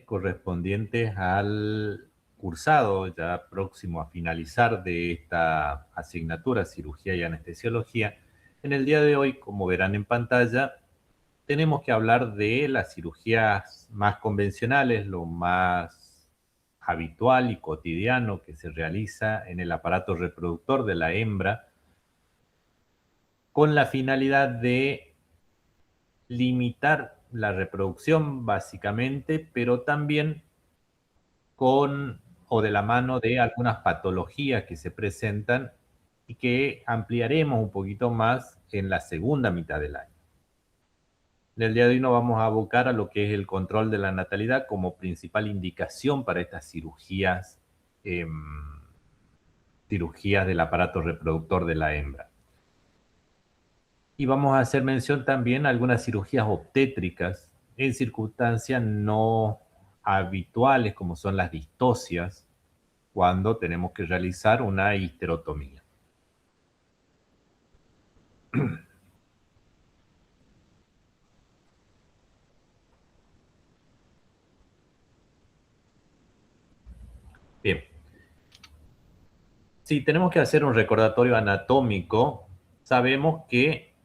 Correspondientes al cursado ya próximo a finalizar de esta asignatura, cirugía y anestesiología. En el día de hoy, como verán en pantalla, tenemos que hablar de las cirugías más convencionales, lo más habitual y cotidiano que se realiza en el aparato reproductor de la hembra, con la finalidad de limitar la reproducción básicamente, pero también con o de la mano de algunas patologías que se presentan y que ampliaremos un poquito más en la segunda mitad del año. En el día de hoy nos vamos a abocar a lo que es el control de la natalidad como principal indicación para estas cirugías del aparato reproductor de la hembra. Y vamos a hacer mención también a algunas cirugías obstétricas en circunstancias no habituales como son las distocias, cuando tenemos que realizar una histerotomía. Bien, si tenemos que hacer un recordatorio anatómico, sabemos que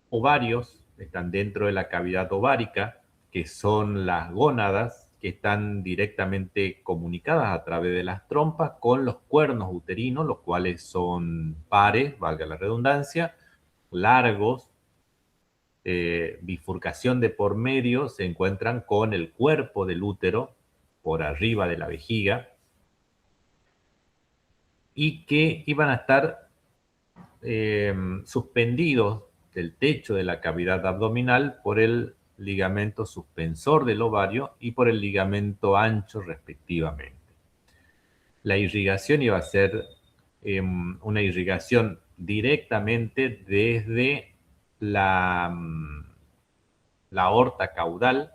ovarios están dentro de la cavidad ovárica, que son las gónadas que están directamente comunicadas a través de las trompas con los cuernos uterinos, los cuales son pares, valga la redundancia, largos, bifurcación de por medio, se encuentran con el cuerpo del útero por arriba de la vejiga y que iban a estar suspendidos del techo de la cavidad abdominal por el ligamento suspensor del ovario y por el ligamento ancho respectivamente. La irrigación iba a ser una irrigación directamente desde la aorta caudal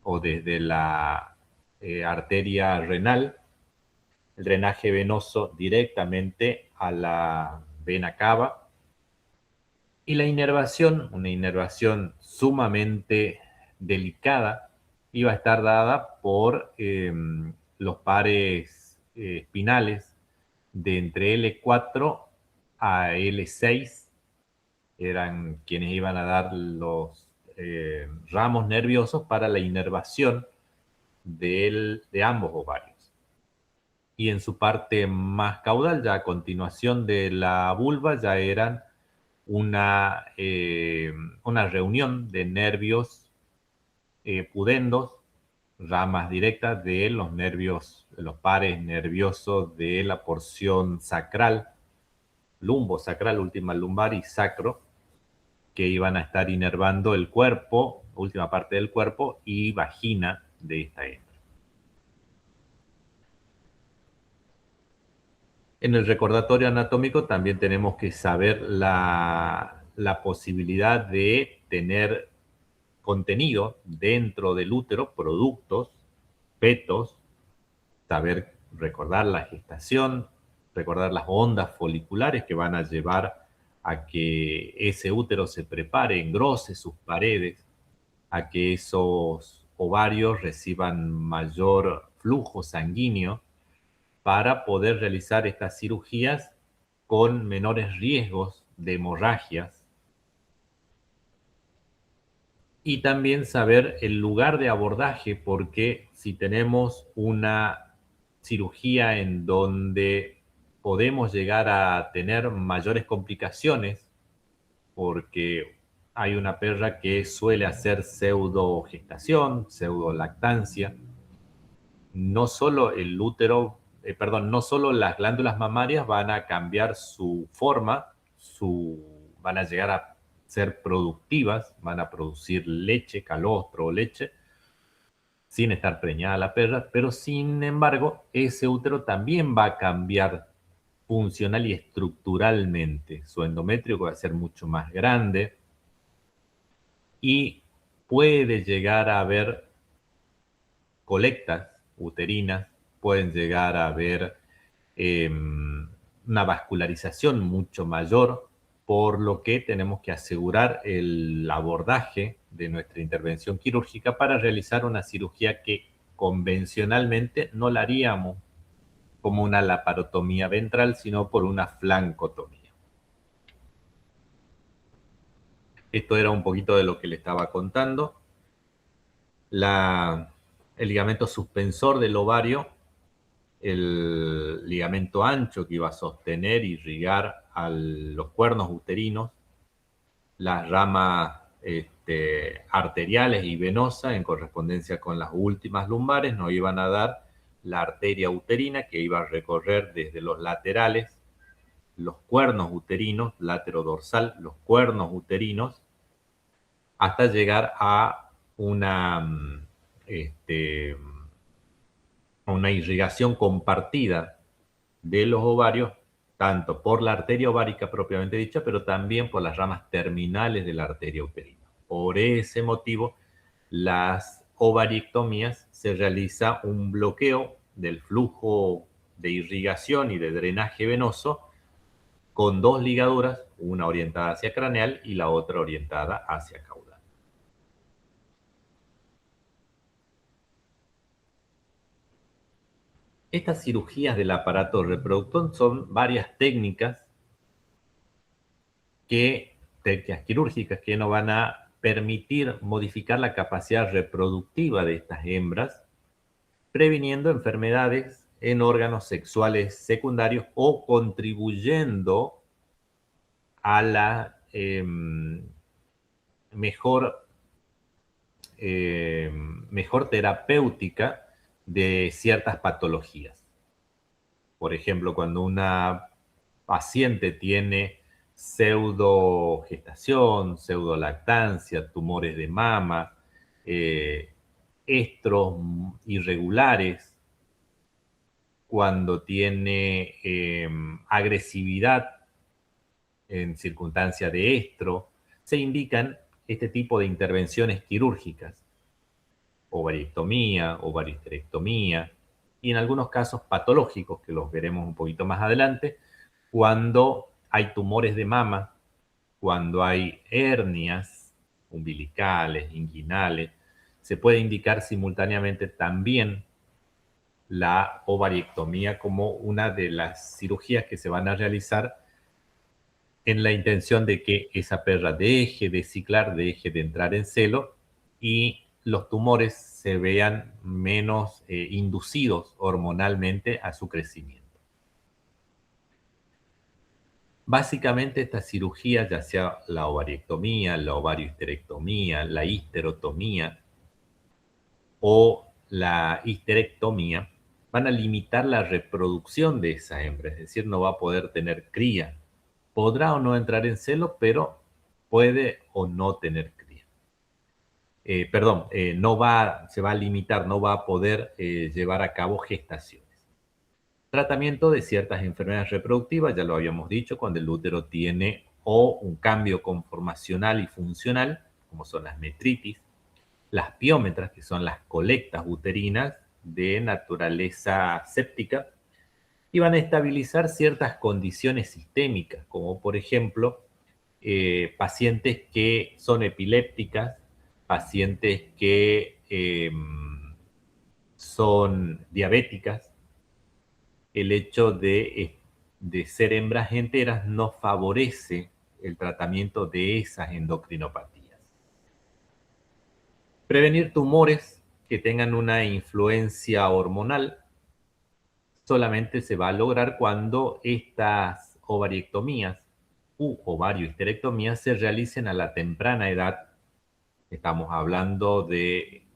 o desde la arteria renal, el drenaje venoso directamente a la vena cava, y la inervación, una inervación sumamente delicada, iba a estar dada por los pares espinales de entre L4 a L6, eran quienes iban a dar los ramos nerviosos para la inervación de ambos ovarios. Y en su parte más caudal, ya a continuación de la vulva, ya eran una reunión de nervios pudendos, ramas directas de los nervios, de los pares nerviosos de la porción sacral, lumbosacral, última lumbar y sacro, que iban a estar inervando el cuerpo, última parte del cuerpo y vagina de esta hembra. En el recordatorio anatómico también tenemos que saber la posibilidad de tener contenido dentro del útero, productos, fetos, saber recordar la gestación, recordar las ondas foliculares que van a llevar a que ese útero se prepare, engrose sus paredes, a que esos ovarios reciban mayor flujo sanguíneo para poder realizar estas cirugías con menores riesgos de hemorragias. Y también saber el lugar de abordaje, porque si tenemos una cirugía en donde podemos llegar a tener mayores complicaciones, porque hay una perra que suele hacer pseudogestación, pseudolactancia, no solo el útero, no solo las glándulas mamarias van a cambiar su forma, van a llegar a ser productivas, van a producir leche, calostro o leche, sin estar preñada la perra, pero sin embargo, ese útero también va a cambiar funcional y estructuralmente. Su endometrio va a ser mucho más grande y puede llegar a haber colectas uterinas, pueden llegar a haber una vascularización mucho mayor por lo que tenemos que asegurar el abordaje de nuestra intervención quirúrgica para realizar una cirugía que convencionalmente no la haríamos como una laparotomía ventral, sino por una flancotomía. Esto era un poquito de lo que le estaba contando. El ligamento suspensor del ovario, el ligamento ancho que iba a sostener y irrigar a los cuernos uterinos, las ramas arteriales y venosas en correspondencia con las últimas lumbares nos iban a dar la arteria uterina que iba a recorrer desde los laterales, los cuernos uterinos, laterodorsal, los cuernos uterinos, hasta llegar a una irrigación compartida de los ovarios, tanto por la arteria ovárica propiamente dicha, pero también por las ramas terminales de la arteria uterina. Por ese motivo, las ovariectomías se realiza un bloqueo del flujo de irrigación y de drenaje venoso con dos ligaduras, una orientada hacia craneal y la otra orientada hacia caudal. Estas cirugías del aparato reproductor son varias técnicas quirúrgicas que nos van a permitir modificar la capacidad reproductiva de estas hembras, previniendo enfermedades en órganos sexuales secundarios o contribuyendo a la mejor terapéutica de ciertas patologías. Por ejemplo, cuando una paciente tiene pseudogestación, pseudolactancia, tumores de mama, estros irregulares, cuando tiene agresividad en circunstancia de estro, se indican este tipo de intervenciones quirúrgicas, ovariectomía, ovariohisterectomía, y en algunos casos patológicos, que los veremos un poquito más adelante, cuando hay tumores de mama, cuando hay hernias umbilicales, inguinales, se puede indicar simultáneamente también la ovariectomía como una de las cirugías que se van a realizar en la intención de que esa perra deje de ciclar, deje de entrar en celo y los tumores se vean menos inducidos hormonalmente a su crecimiento. Básicamente esta cirugía, ya sea la ovariectomía, la ovariohisterectomía, la histerotomía o la histerectomía, van a limitar la reproducción de esa hembra, es decir, no va a poder tener cría. Podrá o no entrar en celo, pero puede o no tener cría. Se va a limitar, no va a poder llevar a cabo gestaciones. Tratamiento de ciertas enfermedades reproductivas, ya lo habíamos dicho, cuando el útero tiene o un cambio conformacional y funcional, como son las metritis, las piómetras, que son las colectas uterinas de naturaleza séptica, y van a estabilizar ciertas condiciones sistémicas, como por ejemplo pacientes que son epilépticas, pacientes que son diabéticas. El hecho de ser hembras enteras no favorece el tratamiento de esas endocrinopatías. Prevenir tumores que tengan una influencia hormonal solamente se va a lograr cuando estas ovariectomías u ovariohisterectomías se realicen a la temprana edad. Estamos hablando de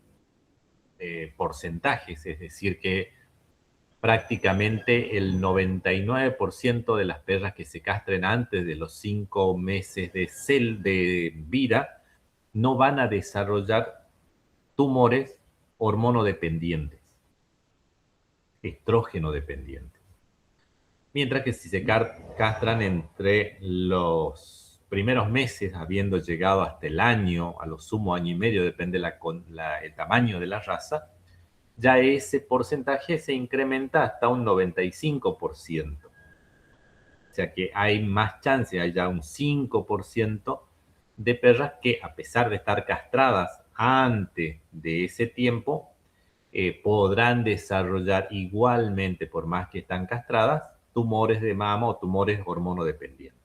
porcentajes, es decir, que prácticamente el 99% de las perras que se castren antes de los 5 meses de vida no van a desarrollar tumores hormonodependientes, estrógeno dependientes. Mientras que si se castran entre los primeros meses, habiendo llegado hasta el año, a lo sumo año y medio, depende el tamaño de la raza, ya ese porcentaje se incrementa hasta un 95%. sea que hay más chance, hay ya un 5% de perras que, a pesar de estar castradas antes de ese tiempo, podrán desarrollar igualmente, por más que están castradas, tumores de mama o tumores hormonodependientes.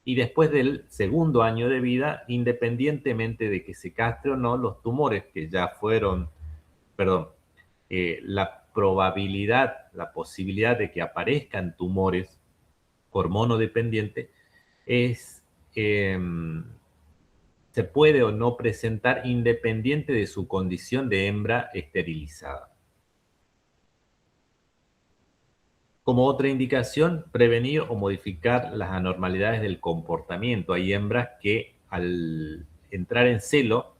Y después del segundo año de vida, independientemente de que se castre o no, los tumores que ya fueron, perdón, la probabilidad, la posibilidad de que aparezcan tumores hormonodependientes es, se puede o no presentar independiente de su condición de hembra esterilizada. Como otra indicación, prevenir o modificar las anormalidades del comportamiento. Hay hembras que al entrar en celo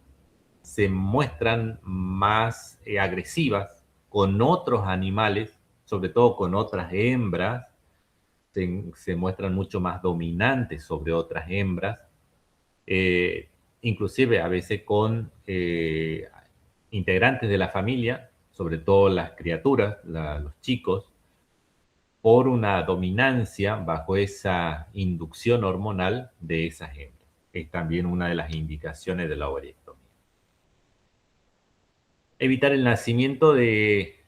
se muestran más agresivas con otros animales, sobre todo con otras hembras, se muestran mucho más dominantes sobre otras hembras, eh, inclusive a veces con integrantes de la familia, sobre todo las criaturas, los chicos, por una dominancia bajo esa inducción hormonal de esas hembras. Es también una de las indicaciones de la ovariectomía. Evitar el nacimiento de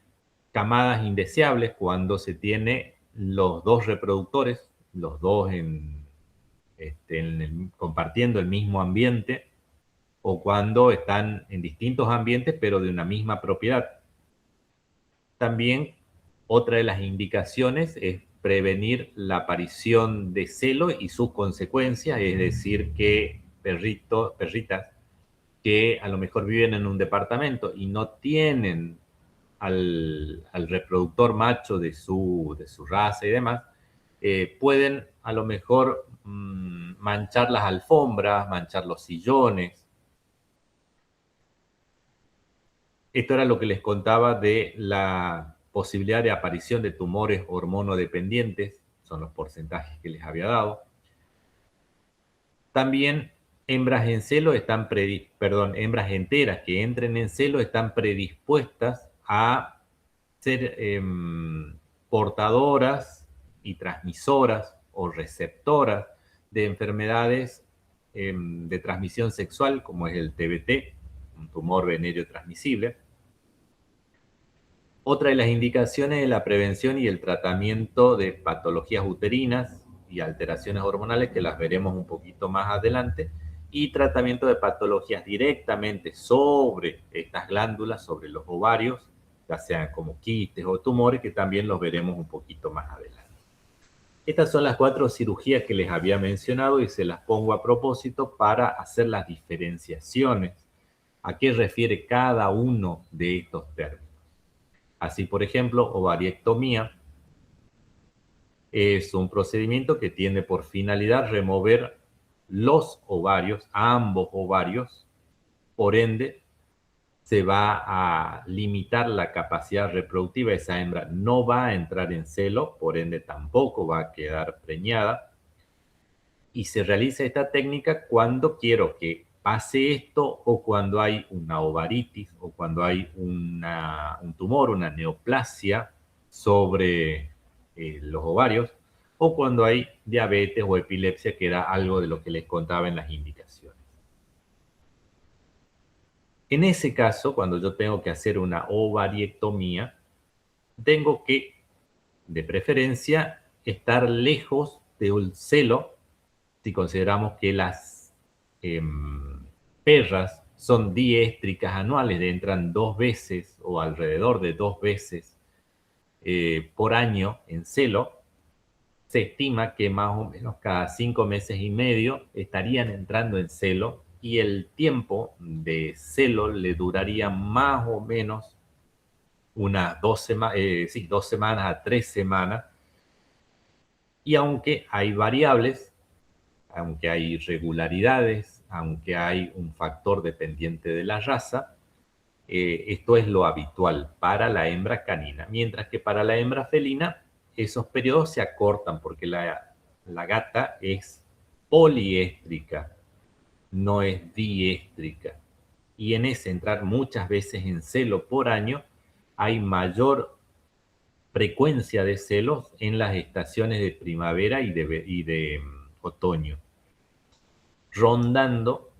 camadas indeseables cuando se tiene los dos reproductores, los dos compartiendo el mismo ambiente, o cuando están en distintos ambientes pero de una misma propiedad. También otra de las indicaciones es prevenir la aparición de celo y sus consecuencias, es decir, que perritas que a lo mejor viven en un departamento y no tienen al reproductor macho de su raza y demás, pueden a lo mejor manchar las alfombras, manchar los sillones. Esto era lo que les contaba de la posibilidad de aparición de tumores hormonodependientes, son los porcentajes que les había dado. También hembras en celo hembras enteras que entren en celo están predispuestas a ser portadoras y transmisoras o receptoras de enfermedades de transmisión sexual, como es el TBT, un tumor venéreo transmisible. Otra de las indicaciones es la prevención y el tratamiento de patologías uterinas y alteraciones hormonales, que las veremos un poquito más adelante, y tratamiento de patologías directamente sobre estas glándulas, sobre los ovarios, ya sean como quistes o tumores, que también los veremos un poquito más adelante. Estas son las 4 cirugías que les había mencionado y se las pongo a propósito para hacer las diferenciaciones a qué refiere cada uno de estos términos. Así, por ejemplo, ovariectomía es un procedimiento que tiene por finalidad remover los ovarios, ambos ovarios. Por ende, se va a limitar la capacidad reproductiva. Esa hembra no va a entrar en celo, por ende tampoco va a quedar preñada. Y se realiza esta técnica cuando quiero que pase esto, o cuando hay una ovaritis, o cuando hay un tumor, una neoplasia sobre los ovarios, o cuando hay diabetes o epilepsia, que era algo de lo que les contaba en las indicaciones. En ese caso, cuando yo tengo que hacer una ovariectomía, tengo que, de preferencia, estar lejos del celo, si consideramos que las perras son diéstricas anuales, entran 2 veces o alrededor de 2 veces por año en celo. Se estima que más o menos cada 5 meses y medio estarían entrando en celo, y el tiempo de celo le duraría más o menos unas 2 semanas a 3 semanas. Y aunque hay variables, aunque hay irregularidades, aunque hay un factor dependiente de la raza, esto es lo habitual para la hembra canina, mientras que para la hembra felina esos periodos se acortan porque la gata es poliéstrica, no es diéstrica. Y en ese entrar muchas veces en celo por año hay mayor frecuencia de celos en las estaciones de primavera y de otoño, rondando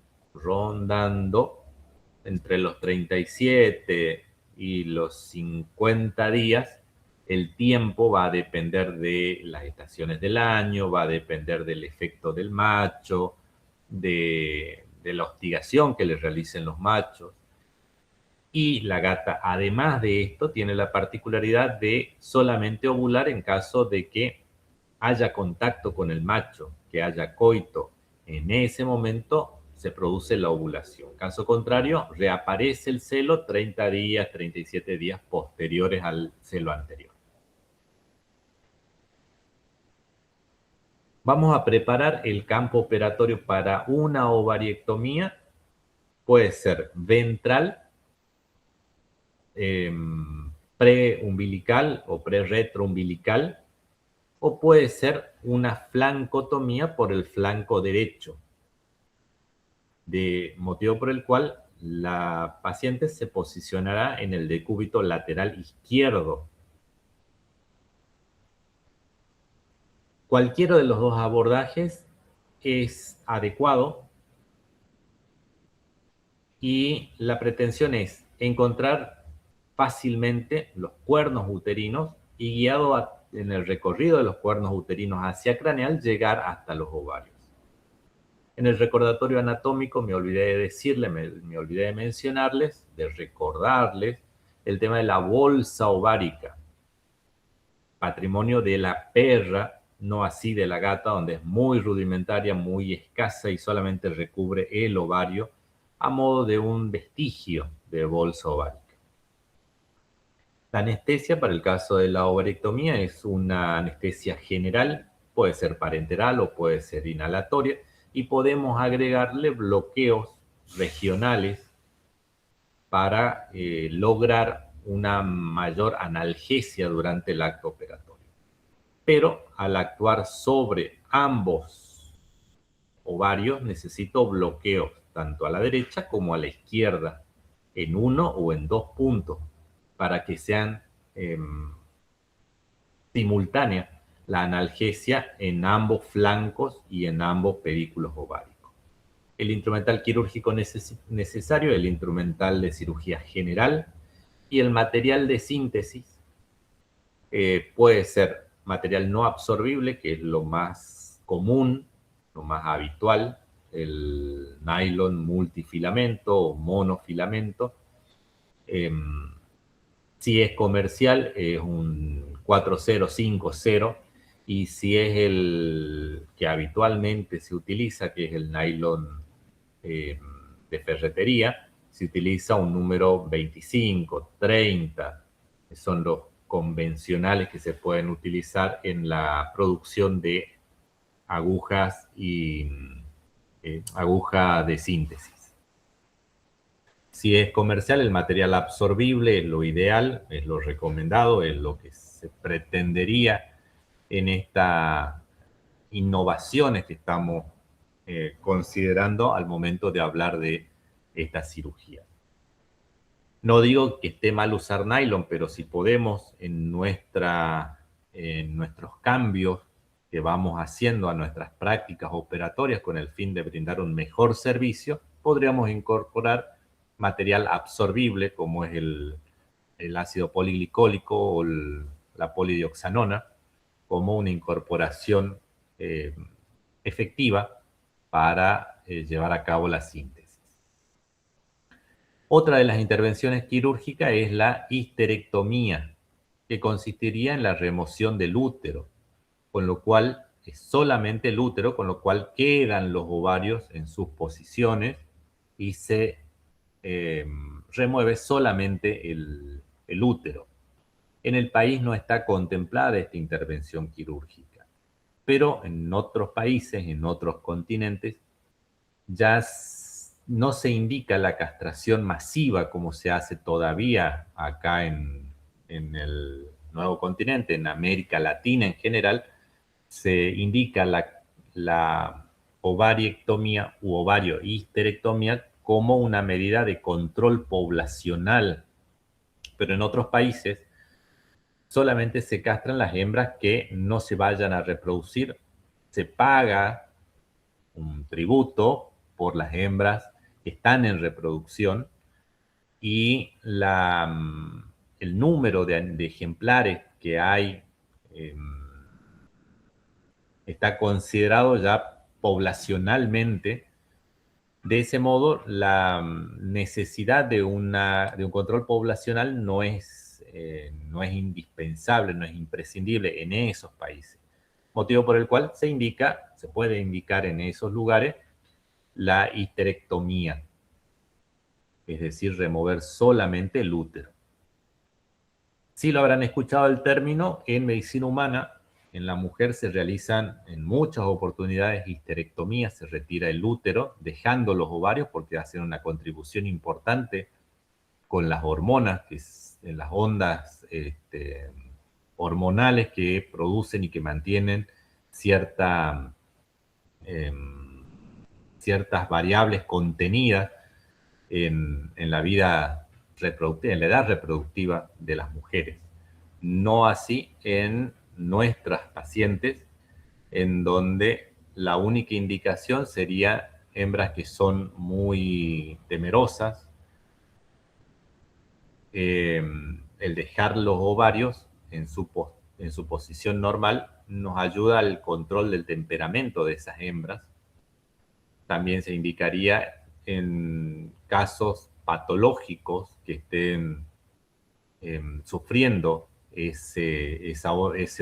entre los 37 y los 50 días. El tiempo va a depender de las estaciones del año, va a depender del efecto del macho, de la hostigación que le realicen los machos. Y la gata, además de esto, tiene la particularidad de solamente ovular en caso de que haya contacto con el macho, que haya coito. En ese momento se produce la ovulación. Caso contrario, reaparece el celo 30 días, 37 días posteriores al celo anterior. Vamos a preparar el campo operatorio para una ovariectomía. Puede ser ventral, preumbilical o pre-retroumbilical, o puede ser una flancotomía por el flanco derecho, de motivo por el cual la paciente se posicionará en el decúbito lateral izquierdo. Cualquiera de los dos abordajes es adecuado y la pretensión es encontrar fácilmente los cuernos uterinos y guiado en el recorrido de los cuernos uterinos hacia craneal llegar hasta los ovarios. En el recordatorio anatómico me olvidé de decirles, me olvidé de mencionarles, de recordarles el tema de la bolsa ovárica, patrimonio de la perra, no así de la gata, donde es muy rudimentaria, muy escasa y solamente recubre el ovario a modo de un vestigio de bolsa ovárica. La anestesia para el caso de la ovarectomía es una anestesia general, puede ser parenteral o puede ser inhalatoria, y podemos agregarle bloqueos regionales para lograr una mayor analgesia durante el acto operatorio. Pero al actuar sobre ambos ovarios necesito bloqueos tanto a la derecha como a la izquierda, en uno o en dos puntos, para que sean simultáneas la analgesia en ambos flancos y en ambos pedículos ováricos. El instrumental quirúrgico necesario, el instrumental de cirugía general y el material de síntesis puede ser material no absorbible, que es lo más común, lo más habitual, el nylon multifilamento o monofilamento. Si es comercial, es un 4050, y si es el que habitualmente se utiliza, que es el nylon de ferretería, se utiliza un número 25, 30, que son los convencionales que se pueden utilizar en la producción de agujas y aguja de síntesis. Si es comercial, el material absorbible es lo ideal, es lo recomendado, es lo que se pretendería en estas innovaciones que estamos considerando al momento de hablar de esta cirugía. No digo que esté mal usar nylon, pero si podemos en nuestros cambios que vamos haciendo a nuestras prácticas operatorias con el fin de brindar un mejor servicio, podríamos incorporar material absorbible como es el ácido poliglicólico o la polidioxanona como una incorporación efectiva para llevar a cabo la síntesis. Otra de las intervenciones quirúrgicas es la histerectomía, que consistiría en la remoción del útero, con lo cual es solamente el útero, con lo cual quedan los ovarios en sus posiciones y se remueve solamente el útero. En el país no está contemplada esta intervención quirúrgica, pero en otros países, en otros continentes, ya no se indica la castración masiva como se hace todavía acá en el nuevo continente, en América Latina en general, se indica la ovariectomía u ovariohisterectomía como una medida de control poblacional, pero en otros países solamente se castran las hembras que no se vayan a reproducir. Se paga un tributo por las hembras que están en reproducción y el número de ejemplares que hay eh, está considerado ya poblacionalmente. De ese modo, la necesidad de un control poblacional no es indispensable, no es imprescindible en esos países. Motivo por el cual se puede indicar en esos lugares la histerectomía, es decir, remover solamente el útero. Sí lo habrán escuchado el término, en medicina humana, en la mujer se realizan en muchas oportunidades histerectomías, se retira el útero, dejando los ovarios porque hacen una contribución importante con las hormonas, en las ondas hormonales que producen y que mantienen ciertas variables contenidas en la vida reproductiva, en la edad reproductiva de las mujeres. No así en nuestras pacientes, en donde la única indicación sería hembras que son muy temerosas, el dejar los ovarios en su posición normal nos ayuda al control del temperamento de esas hembras. También se indicaría en casos patológicos que estén sufriendo ese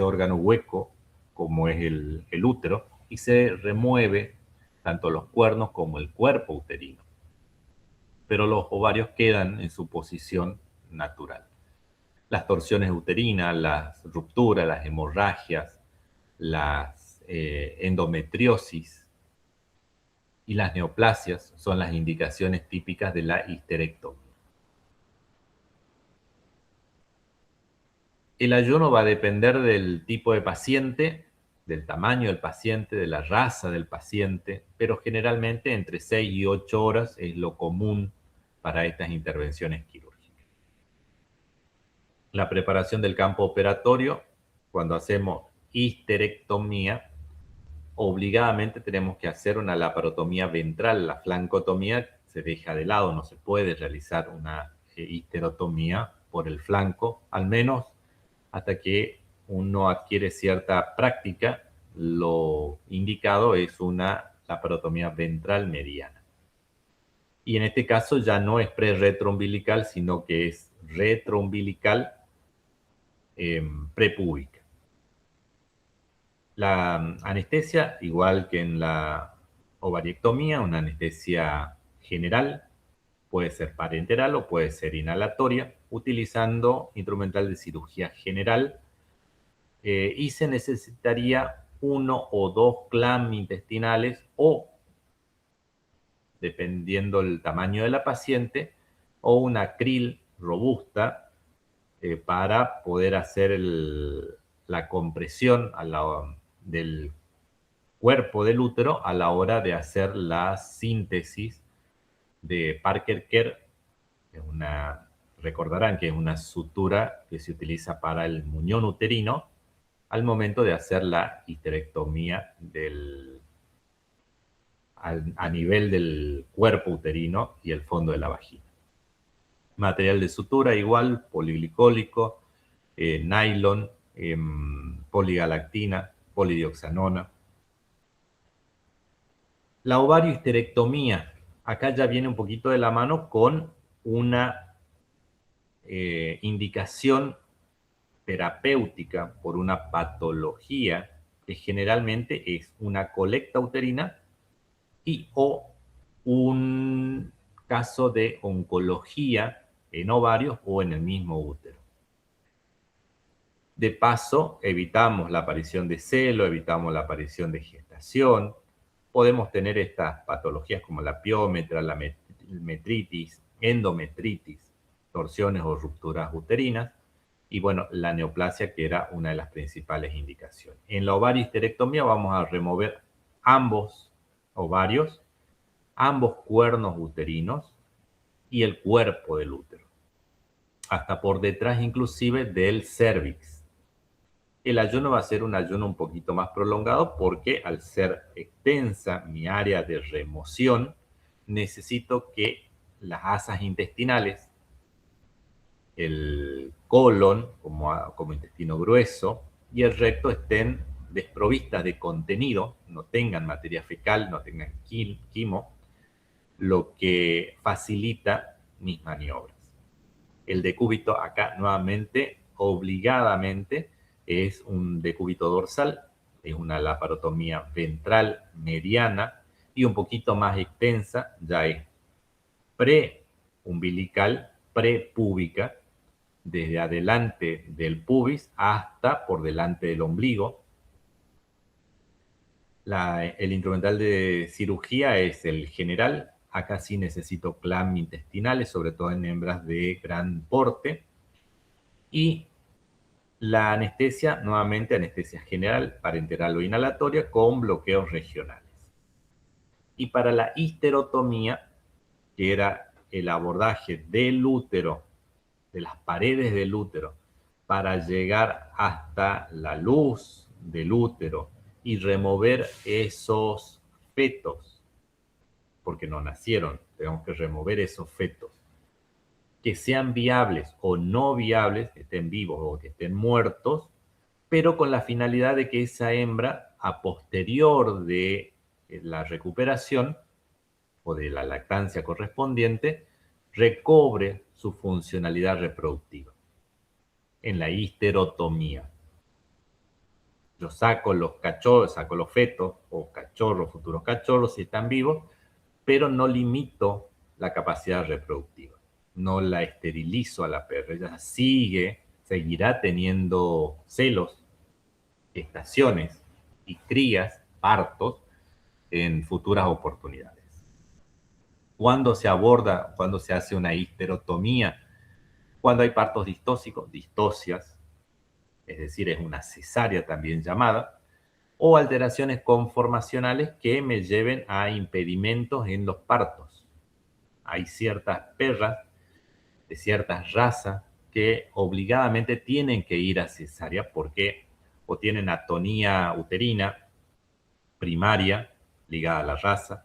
órgano hueco como es el útero, y se remueve tanto los cuernos como el cuerpo uterino. Pero los ovarios quedan en su posición natural. Las torsiones uterinas, las rupturas, las hemorragias, las endometriosis y las neoplasias son las indicaciones típicas de la histerectomía. El ayuno va a depender del tipo de paciente, del tamaño del paciente, de la raza del paciente, pero generalmente entre 6 y 8 horas es lo común para estas intervenciones quirúrgicas. La preparación del campo operatorio, cuando hacemos histerectomía, obligadamente tenemos que hacer una laparotomía ventral. La flancotomía se deja de lado, no se puede realizar una histerotomía por el flanco, al menos hasta que uno adquiere cierta práctica. Lo indicado es una laparotomía ventral mediana. Y en este caso ya no es pre-retroumbilical, sino que es retroumbilical prepúbica. La anestesia, igual que en la ovariectomía, una anestesia general, puede ser parenteral o puede ser inhalatoria, utilizando instrumental de cirugía general, y se necesitaría 1 o 2 clam intestinales o, dependiendo del tamaño de la paciente, o una cril robusta para poder hacer la compresión del cuerpo del útero a la hora de hacer la síntesis de Parker-Kerr. Recordarán que es una sutura que se utiliza para el muñón uterino al momento de hacer la histerectomía a nivel del cuerpo uterino y el fondo de la vagina. Material de sutura igual, poliglicólico, nylon, poligalactina, polidioxanona. La ovariohisterectomía, acá ya viene un poquito de la mano con una indicación terapéutica por una patología que generalmente es una colecta uterina y o un caso de oncología en ovarios o en el mismo útero. De paso, evitamos la aparición de celo, evitamos la aparición de gestación. Podemos tener estas patologías como la piómetra, la metritis, endometritis, torsiones o rupturas uterinas, y bueno, la neoplasia, que era una de las principales indicaciones. En la ovariohisterectomía vamos a remover ambos ovarios, ambos cuernos uterinos y el cuerpo del útero, hasta por detrás inclusive del cérvix. El ayuno va a ser un ayuno un poquito más prolongado porque al ser extensa mi área de remoción, necesito que las asas intestinales, el colon como intestino grueso y el recto estén desprovistas de contenido, no tengan materia fecal, no tengan quimo, lo que facilita mis maniobras. El decúbito acá nuevamente, obligadamente, es un decúbito dorsal, es una laparotomía ventral mediana y un poquito más extensa, ya es preumbilical, prepúbica, desde adelante del pubis hasta por delante del ombligo. El instrumental de cirugía es el general. Acá sí necesito clam intestinales, sobre todo en hembras de gran porte. Y la anestesia, nuevamente anestesia general, parenteral o inhalatoria, con bloqueos regionales. Y para la histerotomía, que era el abordaje del útero, de las paredes del útero, para llegar hasta la luz del útero y remover esos fetos, porque no nacieron, tenemos que remover esos fetos, que sean viables o no viables, que estén vivos o que estén muertos, pero con la finalidad de que esa hembra, a posterior de la recuperación o de la lactancia correspondiente, recobre su funcionalidad reproductiva. En la histerotomía, yo saco los cachorros, saco los fetos o cachorros, futuros cachorros si están vivos, pero no limito la capacidad reproductiva. No la esterilizo a la perra, ella seguirá teniendo celos, gestaciones y crías, partos, en futuras oportunidades. ¿Cuándo se aborda, cuándo se hace una histerotomía? Cuando hay partos distóxicos, distocias, es decir, es una cesárea también llamada, o alteraciones conformacionales que me lleven a impedimentos en los partos. Hay ciertas perras de ciertas razas que obligadamente tienen que ir a cesárea porque o tienen atonía uterina primaria ligada a la raza,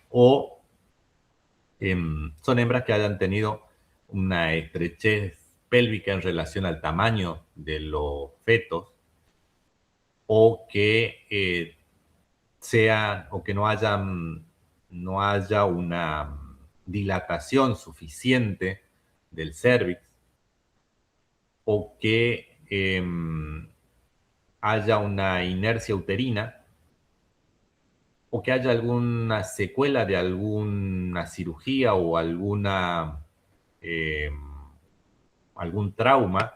o son hembras que hayan tenido una estrechez pélvica en relación al tamaño de los fetos, o que o que no haya una dilatación suficiente del cérvix, o que haya una inercia uterina, o que haya alguna secuela de alguna cirugía o algún trauma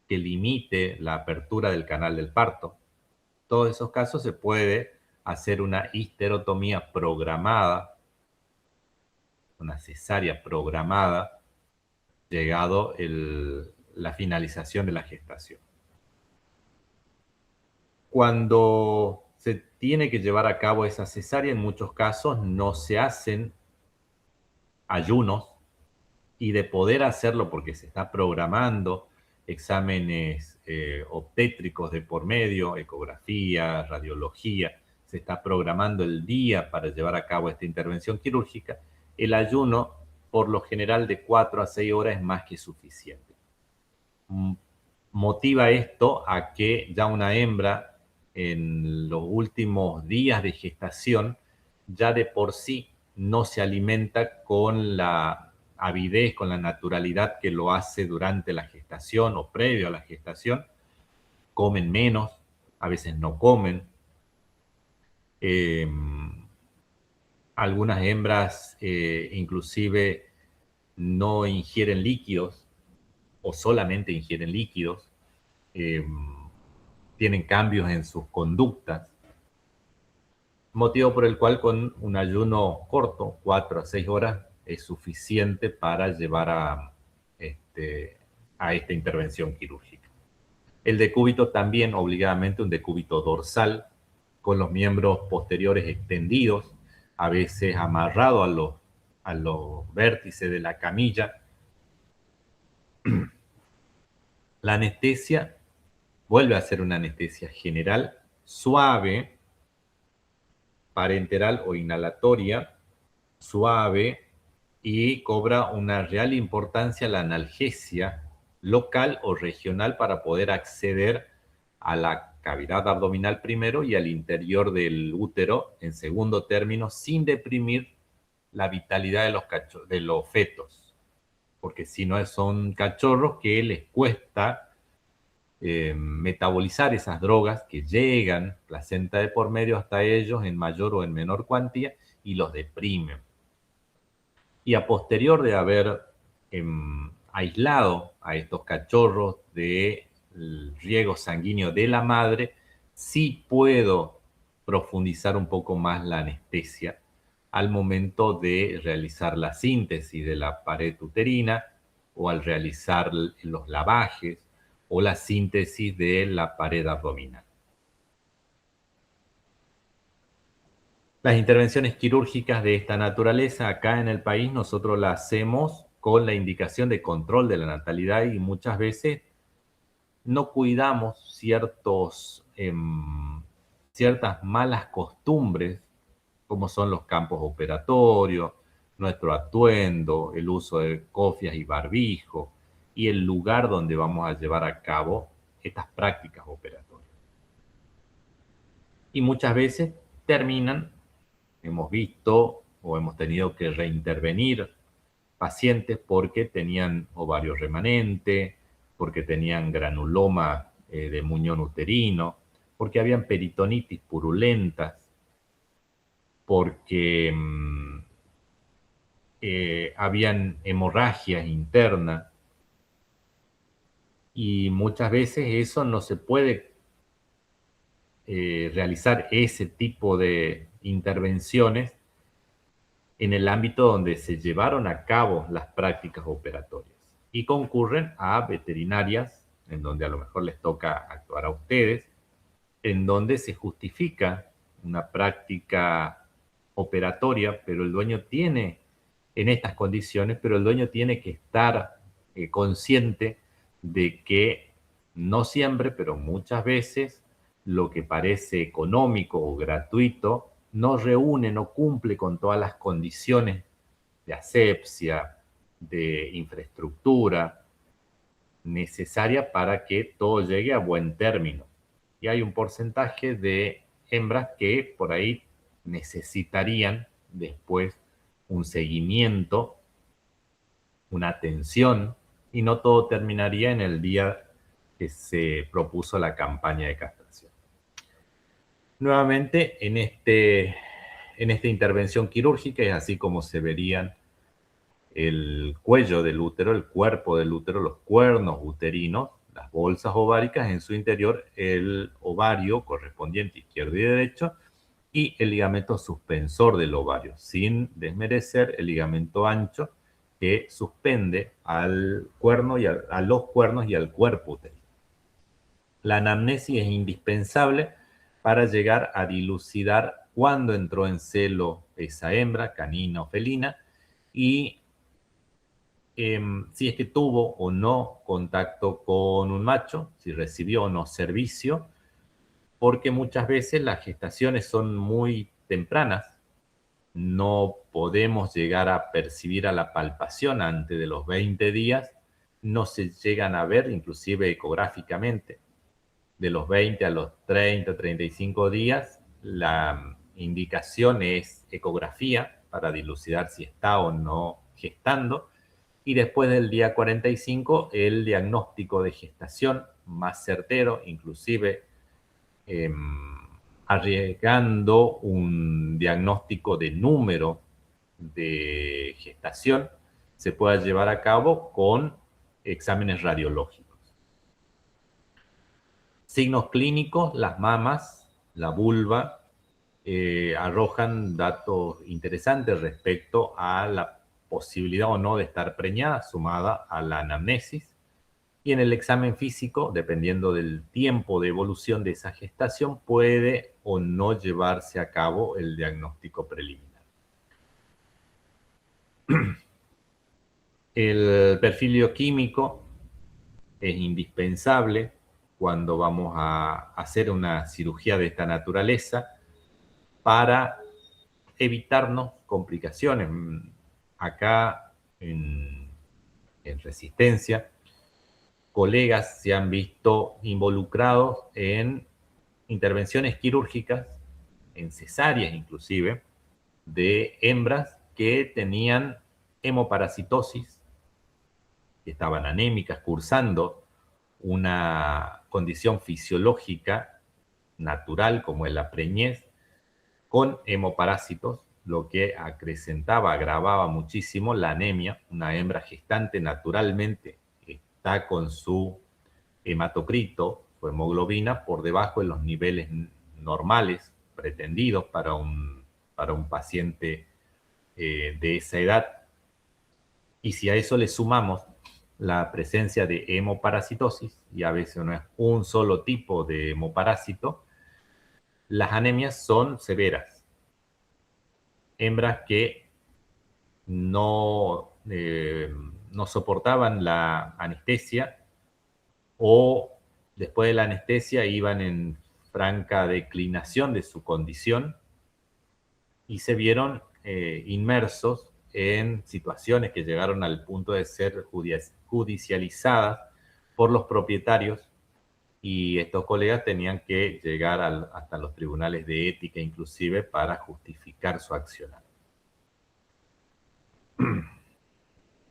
que limite la apertura del canal del parto. En todos esos casos se puede hacer una histerotomía programada, una cesárea programada, llegado la finalización de la gestación. Cuando se tiene que llevar a cabo esa cesárea, en muchos casos no se hacen ayunos, y de poder hacerlo porque se está programando exámenes obstétricos de por medio, ecografía, radiología, se está programando el día para llevar a cabo esta intervención quirúrgica, el ayuno por lo general de 4 a 6 horas es más que suficiente. Motiva esto a que ya una hembra en los últimos días de gestación ya de por sí no se alimenta con la avidez, con la naturalidad que lo hace durante la gestación o previo a la gestación. Comen menos, a veces no comen. Algunas hembras inclusive no ingieren líquidos o solamente ingieren líquidos. Tienen cambios en sus conductas, motivo por el cual con un ayuno corto, 4 a 6 horas, es suficiente para llevar a esta intervención quirúrgica. El decúbito también, obligadamente, un decúbito dorsal, con los miembros posteriores extendidos, a veces amarrado a los vértices de la camilla. La anestesia vuelve a ser una anestesia general, suave, parenteral o inhalatoria, suave, y cobra una real importancia la analgesia local o regional para poder acceder a la cavidad abdominal primero y al interior del útero en segundo término, sin deprimir la vitalidad de los fetos, porque si no son cachorros que les cuesta metabolizar esas drogas que llegan, placenta de por medio, hasta ellos en mayor o en menor cuantía y los deprimen. Y a posterior de haber aislado a estos cachorros del riego sanguíneo de la madre, sí puedo profundizar un poco más la anestesia al momento de realizar la síntesis de la pared uterina o al realizar los lavajes o la síntesis de la pared abdominal. Las intervenciones quirúrgicas de esta naturaleza acá en el país nosotros las hacemos con la indicación de control de la natalidad y muchas veces no cuidamos ciertas malas costumbres como son los campos operatorios, nuestro atuendo, el uso de cofias y barbijo y el lugar donde vamos a llevar a cabo estas prácticas operatorias. Y muchas veces terminan, hemos visto o hemos tenido que reintervenir pacientes porque tenían ovario remanente, porque tenían granuloma de muñón uterino, porque habían peritonitis purulentas, porque habían hemorragias internas y muchas veces eso no se puede realizar ese tipo de intervenciones en el ámbito donde se llevaron a cabo las prácticas operatorias y concurren a veterinarias en donde a lo mejor les toca actuar a ustedes, en donde se justifica una práctica operatoria, pero el dueño tiene en estas condiciones, pero el dueño tiene que estar consciente de que no siempre, pero muchas veces, lo que parece económico o gratuito no reúne, no cumple con todas las condiciones de asepsia, de infraestructura necesaria para que todo llegue a buen término. Y hay un porcentaje de hembras que por ahí necesitarían después un seguimiento, una atención, y no todo terminaría en el día que se propuso la campaña de castración. Nuevamente, en esta intervención quirúrgica es así como se verían el cuello del útero, el cuerpo del útero, los cuernos uterinos, las bolsas ováricas, en su interior el ovario correspondiente izquierdo y derecho y el ligamento suspensor del ovario, sin desmerecer el ligamento ancho que suspende al cuerno y a los cuernos y al cuerpo uterino. La anamnesis es indispensable para llegar a dilucidar cuándo entró en celo esa hembra, canina o felina, y si es que tuvo o no contacto con un macho, si recibió o no servicio, porque muchas veces las gestaciones son muy tempranas, no podemos llegar a percibir a la palpación antes de los 20 días, no se llegan a ver inclusive ecográficamente. De los 20 a los 30, 35 días, la indicación es ecografía para dilucidar si está o no gestando. Y después del día 45, el diagnóstico de gestación más certero, inclusive arriesgando un diagnóstico de número de gestación, se pueda llevar a cabo con exámenes radiológicos. Signos clínicos, las mamas, la vulva, arrojan datos interesantes respecto a la posibilidad o no de estar preñada, sumada a la anamnesis. Y en el examen físico, dependiendo del tiempo de evolución de esa gestación, puede o no llevarse a cabo el diagnóstico preliminar. El perfil bioquímico es indispensable cuando vamos a hacer una cirugía de esta naturaleza para evitarnos complicaciones. Acá en Resistencia, colegas se han visto involucrados en intervenciones quirúrgicas, en cesáreas inclusive, de hembras que tenían hemoparasitosis, que estaban anémicas, cursando una condición fisiológica natural como es la preñez, con hemoparásitos, lo que acrecentaba, agravaba muchísimo la anemia. Una hembra gestante naturalmente está con su hematocrito, su hemoglobina, por debajo de los niveles normales pretendidos para un paciente de esa edad. Y si a eso le sumamos la presencia de hemoparasitosis, y a veces no es un solo tipo de hemoparásito, las anemias son severas. Hembras que no soportaban la anestesia o después de la anestesia iban en franca declinación de su condición y se vieron inmersos en situaciones que llegaron al punto de ser judicializadas por los propietarios, y estos colegas tenían que llegar hasta los tribunales de ética inclusive para justificar su accionar.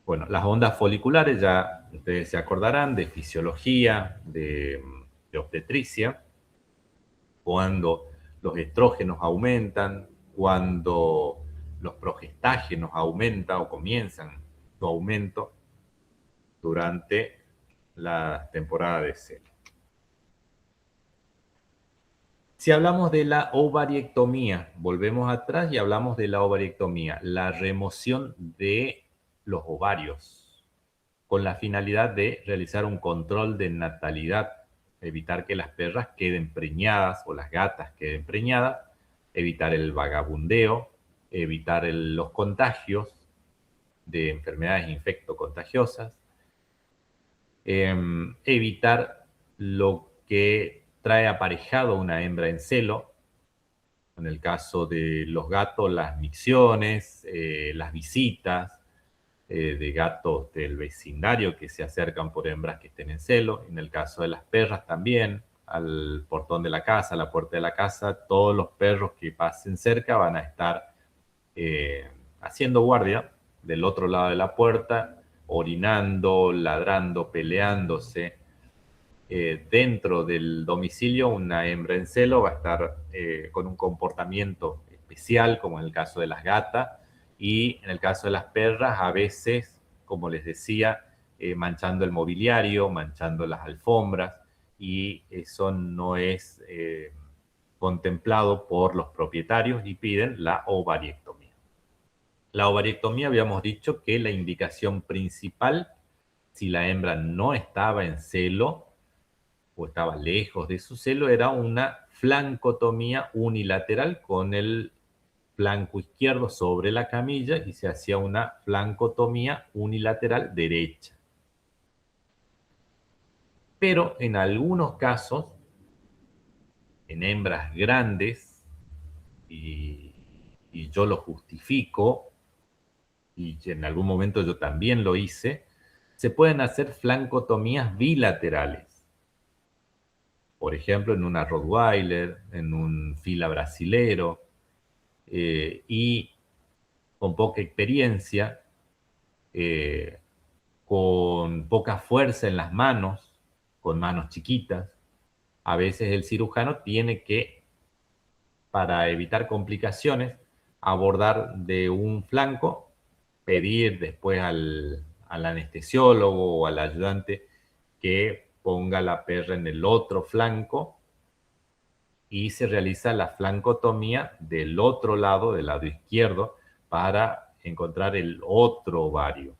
Bueno, las ondas foliculares ya ustedes se acordarán de fisiología, de obstetricia, cuando los estrógenos aumentan, cuando los progestágenos aumentan o comienzan su aumento durante la temporada de celo. Si hablamos de la ovariectomía, volvemos atrás y hablamos de la ovariectomía, la remoción de los ovarios, con la finalidad de realizar un control de natalidad, evitar que las perras queden preñadas o las gatas queden preñadas, evitar el vagabundeo, evitar los contagios de enfermedades infectocontagiosas, evitar lo que trae aparejado una hembra en celo. En el caso de los gatos, las micciones, las visitas de gatos del vecindario que se acercan por hembras que estén en celo. En el caso de las perras también, al portón de la casa, a la puerta de la casa, todos los perros que pasen cerca van a estar haciendo guardia del otro lado de la puerta, orinando, ladrando, peleándose. Dentro del domicilio, una hembra en celo va a estar con un comportamiento especial, como en el caso de las gatas, y en el caso de las perras, a veces, como les decía, manchando el mobiliario, manchando las alfombras, y eso no es contemplado por los propietarios y piden la ovariectomía. La ovariectomía, habíamos dicho que la indicación principal, si la hembra no estaba en celo o estaba lejos de su celo, era una flancotomía unilateral con el flanco izquierdo sobre la camilla y se hacía una flancotomía unilateral derecha. Pero en algunos casos, en hembras grandes, y yo lo justifico, y en algún momento yo también lo hice, se pueden hacer flancotomías bilaterales. Por ejemplo, en una Rottweiler, en un fila brasilero, y con poca experiencia, con poca fuerza en las manos, con manos chiquitas, a veces el cirujano tiene que, para evitar complicaciones, abordar de un flanco, pedir después al anestesiólogo o al ayudante que ponga la perra en el otro flanco y se realiza la flancotomía del otro lado, del lado izquierdo, para encontrar el otro ovario.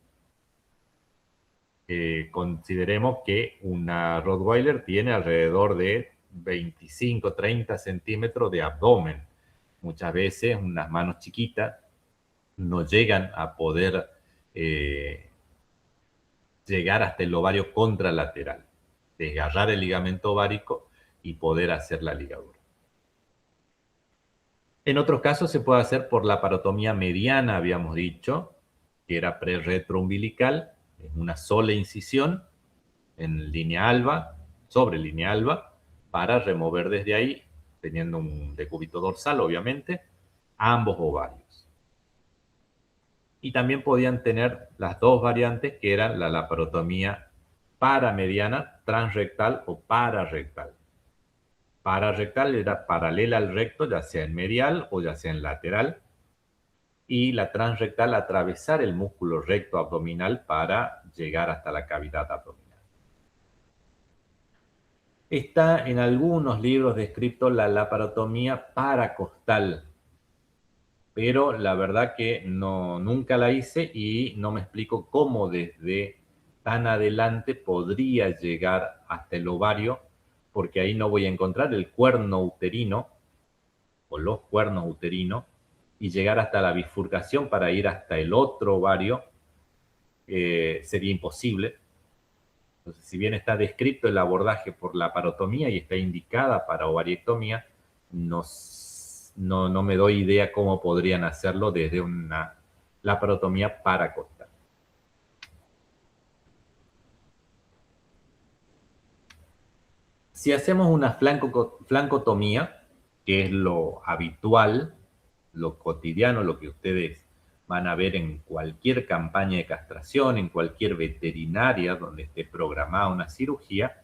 Consideremos que una Rottweiler tiene alrededor de 25-30 centímetros de abdomen. Muchas veces unas manos chiquitas no llegan a poder llegar hasta el ovario contralateral. desgarrar el ligamento ovárico y poder hacer la ligadura. En otros casos se puede hacer por la parotomía mediana, habíamos dicho, que era pre-retroumbilical, es una sola incisión en línea alba, sobre línea alba, para remover desde ahí, teniendo un decúbito dorsal, obviamente, ambos ovarios. Y también podían tener las dos variantes, que eran la laparotomía paramediana, transrectal o pararrectal. Pararrectal era paralela al recto, ya sea en medial o ya sea en lateral. Y la transrectal, atravesar el músculo recto abdominal para llegar hasta la cavidad abdominal. Está en algunos libros descrito la laparotomía paracostal, pero la verdad que nunca la hice y no me explico cómo desde tan adelante podría llegar hasta el ovario, porque ahí no voy a encontrar el cuerno uterino o los cuernos uterinos y llegar hasta la bifurcación para ir hasta el otro ovario sería imposible. Entonces, si bien está descrito el abordaje por la parotomía y está indicada para ovariectomía, no me doy idea cómo podrían hacerlo desde una laparotomía paracostal. Si hacemos una flancotomía, que es lo habitual, lo cotidiano, lo que ustedes van a ver en cualquier campaña de castración, en cualquier veterinaria donde esté programada una cirugía,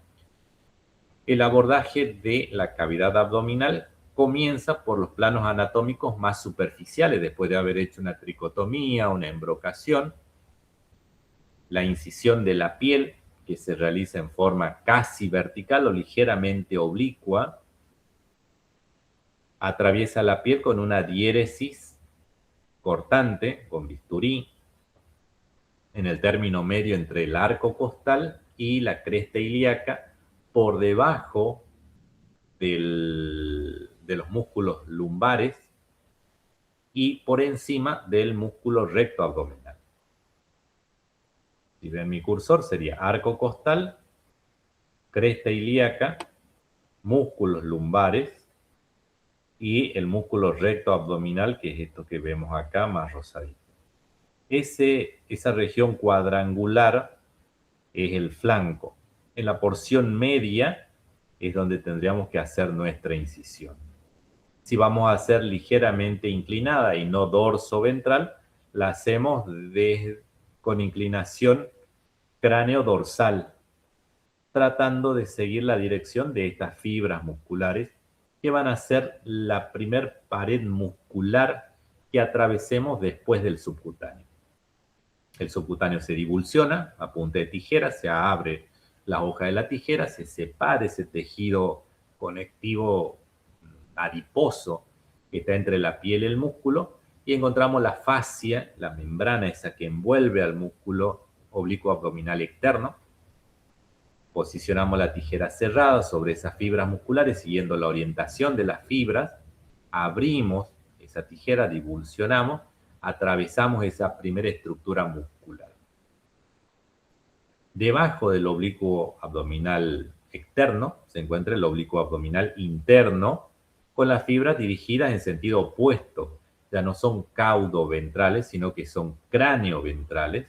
el abordaje de la cavidad abdominal comienza por los planos anatómicos más superficiales, después de haber hecho una tricotomía, una embrocación, la incisión de la piel, que se realiza en forma casi vertical o ligeramente oblicua, atraviesa la piel con una diéresis cortante, con bisturí, en el término medio entre el arco costal y la cresta ilíaca, por debajo de los músculos lumbares y por encima del músculo recto abdominal. Si ven mi cursor, sería arco costal, cresta ilíaca, músculos lumbares y el músculo recto abdominal, que es esto que vemos acá más rosadito. Esa región cuadrangular es el flanco. En la porción media es donde tendríamos que hacer nuestra incisión. Si vamos a hacer ligeramente inclinada y no dorso-ventral, la hacemos con inclinación cráneo-dorsal, tratando de seguir la dirección de estas fibras musculares que van a ser la primer pared muscular que atravesemos después del subcutáneo. El subcutáneo se divulsiona a punta de tijera, se abre la hoja de la tijera, se separa ese tejido conectivo adiposo que está entre la piel y el músculo y encontramos la fascia, la membrana esa que envuelve al músculo oblicuo abdominal externo. Posicionamos la tijera cerrada sobre esas fibras musculares siguiendo la orientación de las fibras, abrimos esa tijera, divulsionamos, atravesamos esa primera estructura muscular. Debajo del oblicuo abdominal externo se encuentra el oblicuo abdominal interno con las fibras dirigidas en sentido opuesto. Ya no son caudo-ventrales, sino que son cráneo-ventrales.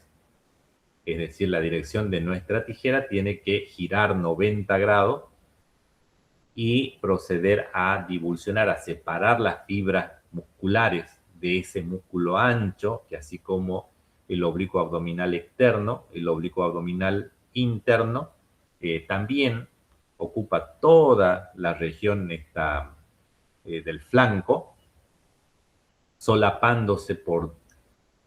Es decir, la dirección de nuestra tijera tiene que girar 90 grados y proceder a divulsionar, a separar las fibras musculares de ese músculo ancho, que así como el oblicuo abdominal externo, el oblicuo abdominal interno, también ocupa toda la región del flanco, solapándose por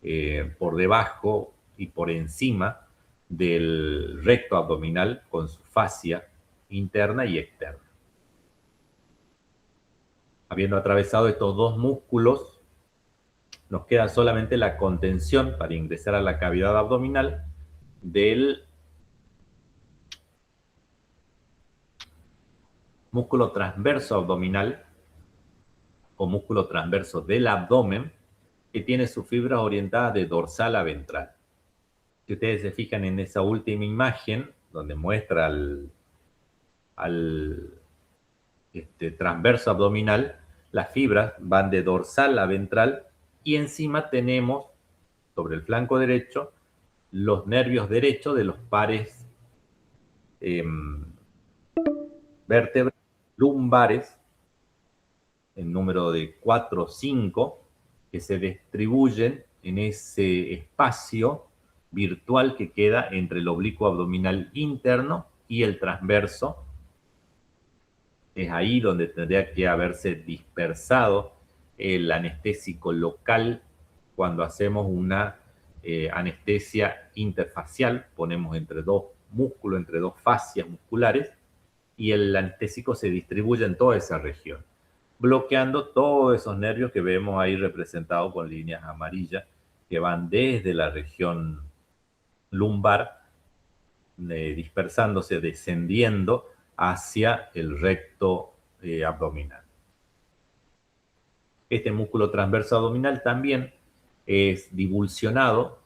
debajo y por encima del recto abdominal con su fascia interna y externa. Habiendo atravesado estos dos músculos, nos queda solamente la contención para ingresar a la cavidad abdominal del músculo transverso abdominal o músculo transverso del abdomen, que tiene sus fibras orientadas de dorsal a ventral. Si ustedes se fijan en esa última imagen, donde muestra al transverso abdominal, las fibras van de dorsal a ventral y encima tenemos sobre el flanco derecho los nervios derechos de los pares vértebras lumbares en número de 4 o 5 que se distribuyen en ese espacio virtual que queda entre el oblicuo abdominal interno y el transverso. Es ahí donde tendría que haberse dispersado el anestésico local cuando hacemos una anestesia interfacial. Ponemos entre dos músculos, entre dos fascias musculares, y el anestésico se distribuye en toda esa región, bloqueando todos esos nervios que vemos ahí representados con líneas amarillas que van desde la región lumbar, dispersándose, descendiendo hacia el recto abdominal. Este músculo transverso abdominal también es divulsionado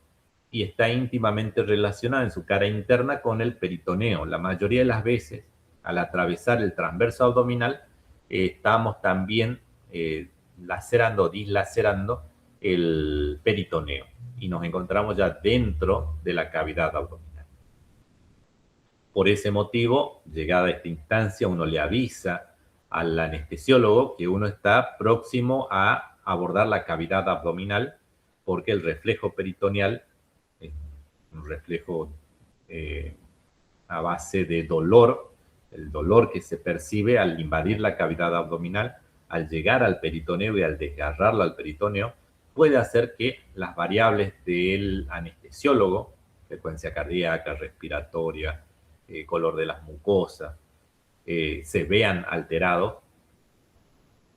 y está íntimamente relacionado en su cara interna con el peritoneo. La mayoría de las veces, al atravesar el transverso abdominal, estamos también lacerando o dislacerando el peritoneo y nos encontramos ya dentro de la cavidad abdominal. Por ese motivo, llegada a esta instancia, uno le avisa al anestesiólogo que uno está próximo a abordar la cavidad abdominal, porque el reflejo peritoneal es un reflejo a base de dolor, el dolor que se percibe al invadir la cavidad abdominal, al llegar al peritoneo y al desgarrarlo al peritoneo, puede hacer que las variables del anestesiólogo, frecuencia cardíaca, respiratoria, color de las mucosas, se vean alterados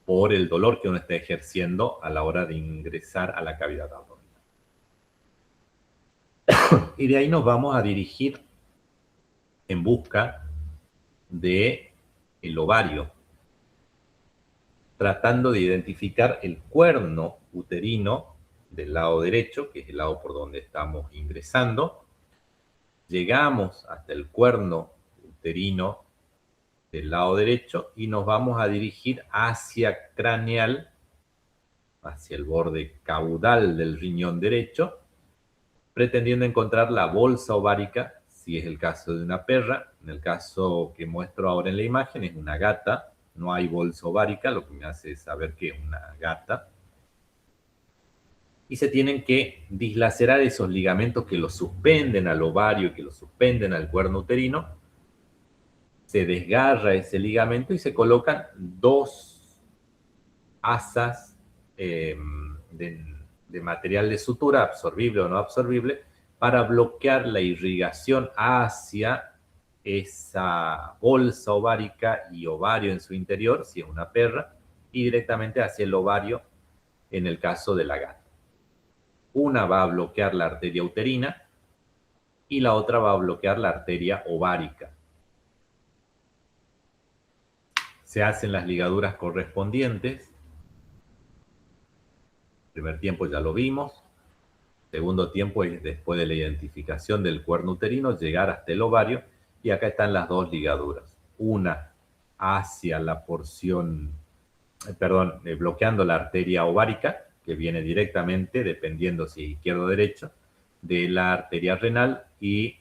por el dolor que uno está ejerciendo a la hora de ingresar a la cavidad abdominal. Y de ahí nos vamos a dirigir en busca del ovario, tratando de identificar el cuerno uterino del lado derecho, que es el lado por donde estamos ingresando. Llegamos hasta el cuerno uterino del lado derecho y nos vamos a dirigir hacia craneal, hacia el borde caudal del riñón derecho, pretendiendo encontrar la bolsa ovárica, si es el caso de una perra. En el caso que muestro ahora en la imagen es una gata, no hay bolsa ovárica, lo que me hace saber que es una gata. Y se tienen que dislacerar esos ligamentos que lo suspenden al ovario y que lo suspenden al cuerno uterino. Se desgarra ese ligamento y se colocan dos asas de material de sutura, absorbible o no absorbible, para bloquear la irrigación hacia esa bolsa ovárica y ovario en su interior, si es una perra, y directamente hacia el ovario en el caso de la gata. Una va a bloquear la arteria uterina y la otra va a bloquear la arteria ovárica. Se hacen las ligaduras correspondientes. El primer tiempo ya lo vimos. Segundo tiempo es después de la identificación del cuerno uterino, llegar hasta el ovario. Y acá están las dos ligaduras. Una hacia la porción, bloqueando la arteria ovárica, que viene directamente, dependiendo si es izquierdo o derecho, de la arteria renal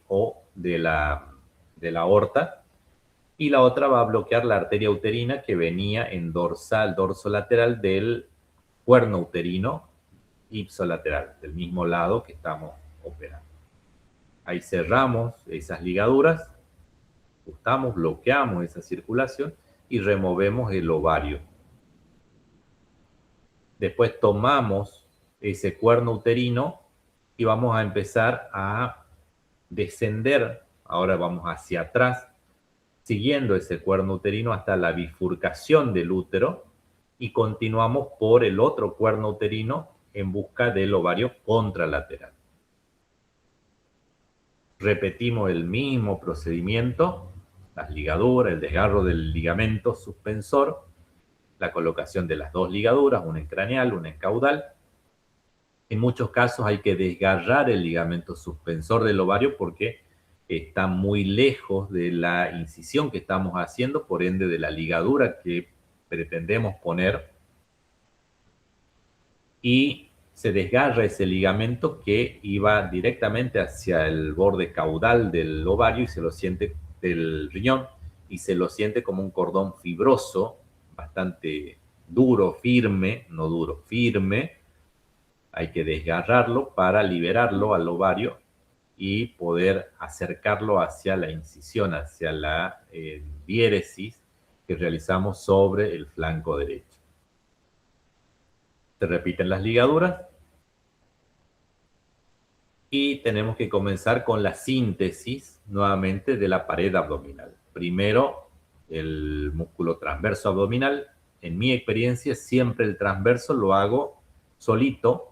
o de la aorta. Y la otra va a bloquear la arteria uterina que venía en dorso lateral del cuerno uterino ipsolateral, del mismo lado que estamos operando. Ahí cerramos esas ligaduras, ajustamos, bloqueamos esa circulación y removemos el ovario. Después tomamos ese cuerno uterino y vamos a empezar a descender. Ahora vamos hacia atrás, siguiendo ese cuerno uterino hasta la bifurcación del útero y continuamos por el otro cuerno uterino en busca del ovario contralateral. Repetimos el mismo procedimiento, las ligaduras, el desgarro del ligamento suspensor, la colocación de las dos ligaduras, una en craneal, una en caudal. En muchos casos hay que desgarrar el ligamento suspensor del ovario porque está muy lejos de la incisión que estamos haciendo, por ende de la ligadura que pretendemos poner, y se desgarra ese ligamento que iba directamente hacia el borde caudal del ovario y se lo siente del riñón y se lo siente como un cordón fibroso, bastante duro, firme, no duro, firme. Hay que desgarrarlo para liberarlo al ovario y poder acercarlo hacia la incisión, hacia la diéresis que realizamos sobre el flanco derecho. Se repiten las ligaduras y tenemos que comenzar con la síntesis nuevamente de la pared abdominal. Primero, el músculo transverso abdominal. En mi experiencia, siempre el transverso lo hago solito.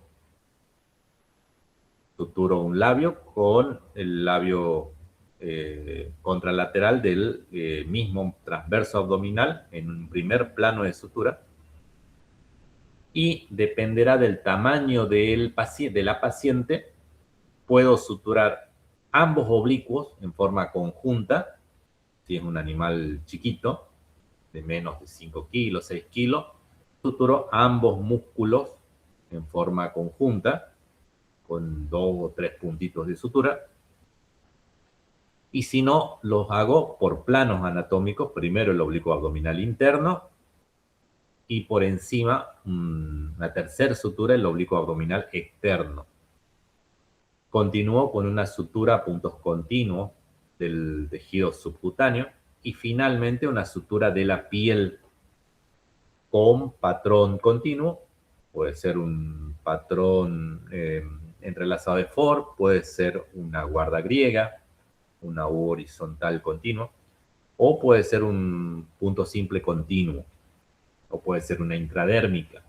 Suturo un labio con el labio contralateral del mismo transverso abdominal en un primer plano de sutura, y dependerá del tamaño del de la paciente. Puedo suturar ambos oblicuos en forma conjunta, si es un animal chiquito, de menos de 5 kilos, 6 kilos, suturo ambos músculos en forma conjunta, con 2 o 3 puntitos de sutura. Y si no, los hago por planos anatómicos, primero el oblicuo abdominal interno y por encima una tercera sutura, el oblicuo abdominal externo. Continúo con una sutura a puntos continuos del tejido subcutáneo y finalmente una sutura de la piel con patrón continuo. Puede ser un patrón entrelazado de Ford, puede ser una guarda griega, una U horizontal continua, o puede ser un punto simple continuo, o puede ser una intradérmica.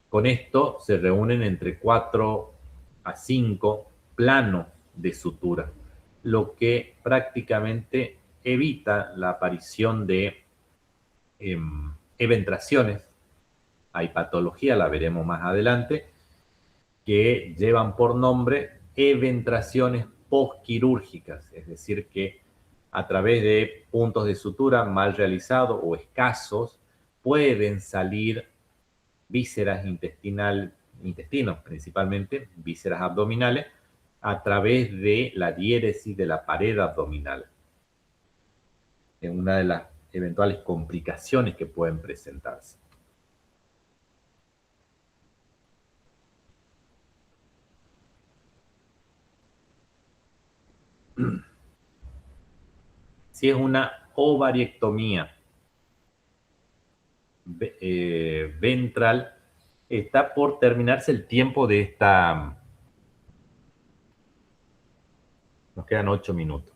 Con esto se reúnen entre 4 a 5 planos de sutura, lo que prácticamente evita la aparición de eventraciones. Hay patología, la veremos más adelante, que llevan por nombre eventraciones postquirúrgicas, es decir, que a través de puntos de sutura mal realizados o escasos pueden salir vísceras intestinos principalmente, vísceras abdominales, a través de la diéresis de la pared abdominal. Es una de las eventuales complicaciones que pueden presentarse. Si es una ovariectomía ventral, está por terminarse el tiempo de esta. Nos quedan 8 minutos.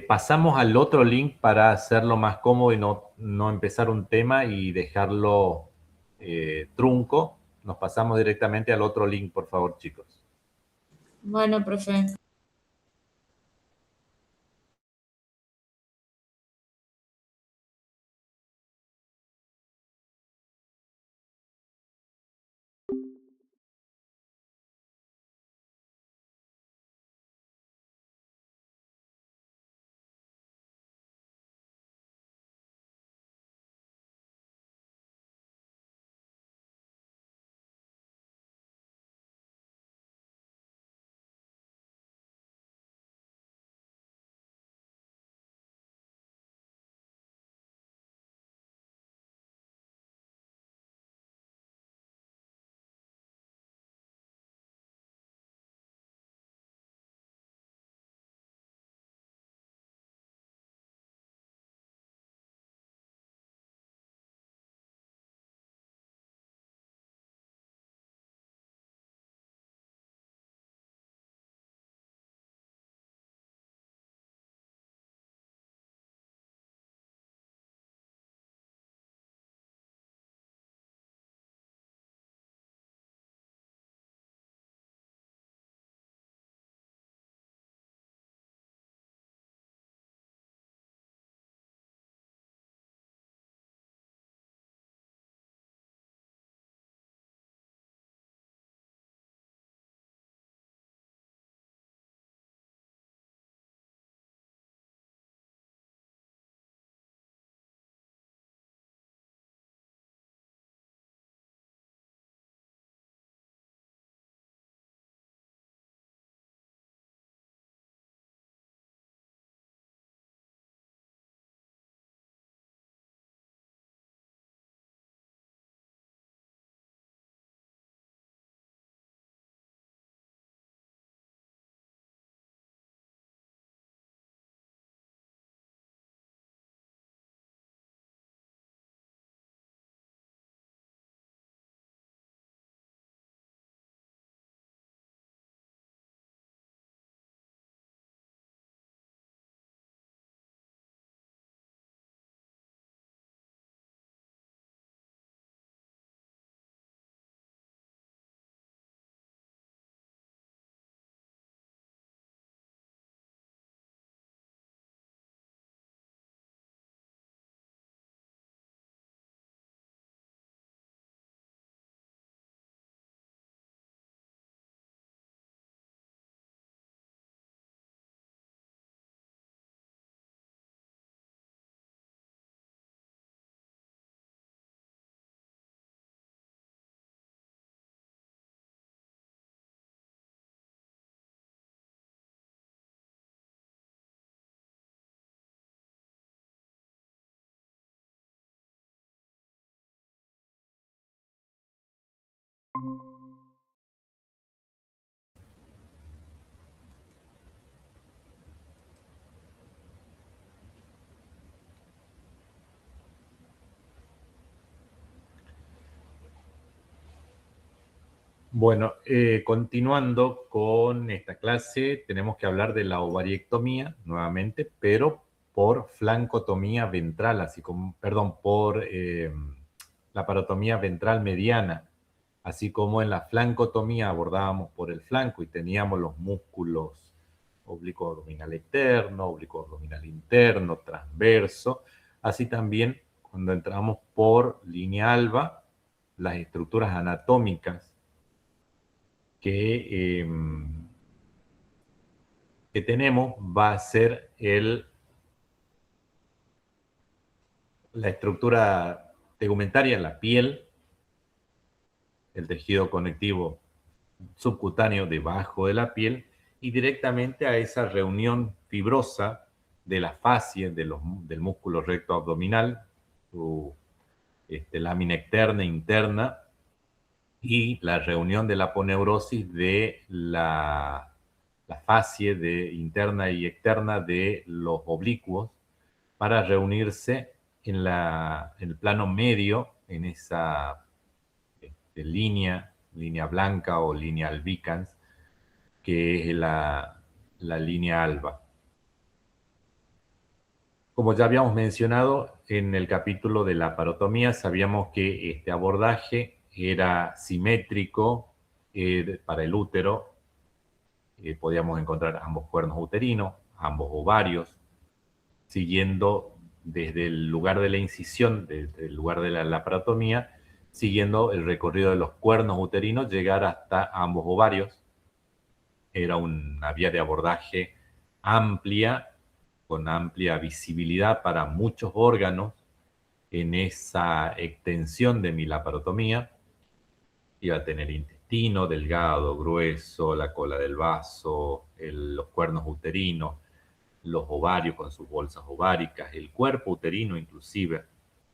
Pasamos al otro link para hacerlo más cómodo y no empezar un tema y dejarlo trunco. Nos pasamos directamente al otro link, por favor, chicos. Bueno, profe. Bueno, continuando con esta clase, tenemos que hablar de la ovariectomía nuevamente, pero por flancotomía ventral, así como, perdón, por la parotomía ventral mediana, así como en la flancotomía abordábamos por el flanco y teníamos los músculos oblicuo abdominal externo, oblicuo abdominal interno, transverso, así también cuando entramos por línea alba, las estructuras anatómicas que, que tenemos va a ser la estructura tegumentaria, la piel, el tejido conectivo subcutáneo debajo de la piel y directamente a esa reunión fibrosa de la fascie del músculo recto abdominal, su lámina externa e interna, y la reunión de la aponeurosis de la fascie interna y externa de los oblicuos para reunirse en el plano medio, en esa línea blanca o línea albicans, que es la línea alba. Como ya habíamos mencionado en el capítulo de la parotomía, sabíamos que este abordaje era simétrico para el útero. Podíamos encontrar ambos cuernos uterinos, ambos ovarios, siguiendo desde el lugar de la incisión, desde el lugar de la laparotomía, siguiendo el recorrido de los cuernos uterinos, llegar hasta ambos ovarios. Era una vía de abordaje amplia, con amplia visibilidad para muchos órganos en esa extensión de mi laparotomía. Iba a tener intestino, delgado, grueso, la cola del vaso, los cuernos uterinos, los ovarios con sus bolsas ováricas, el cuerpo uterino inclusive,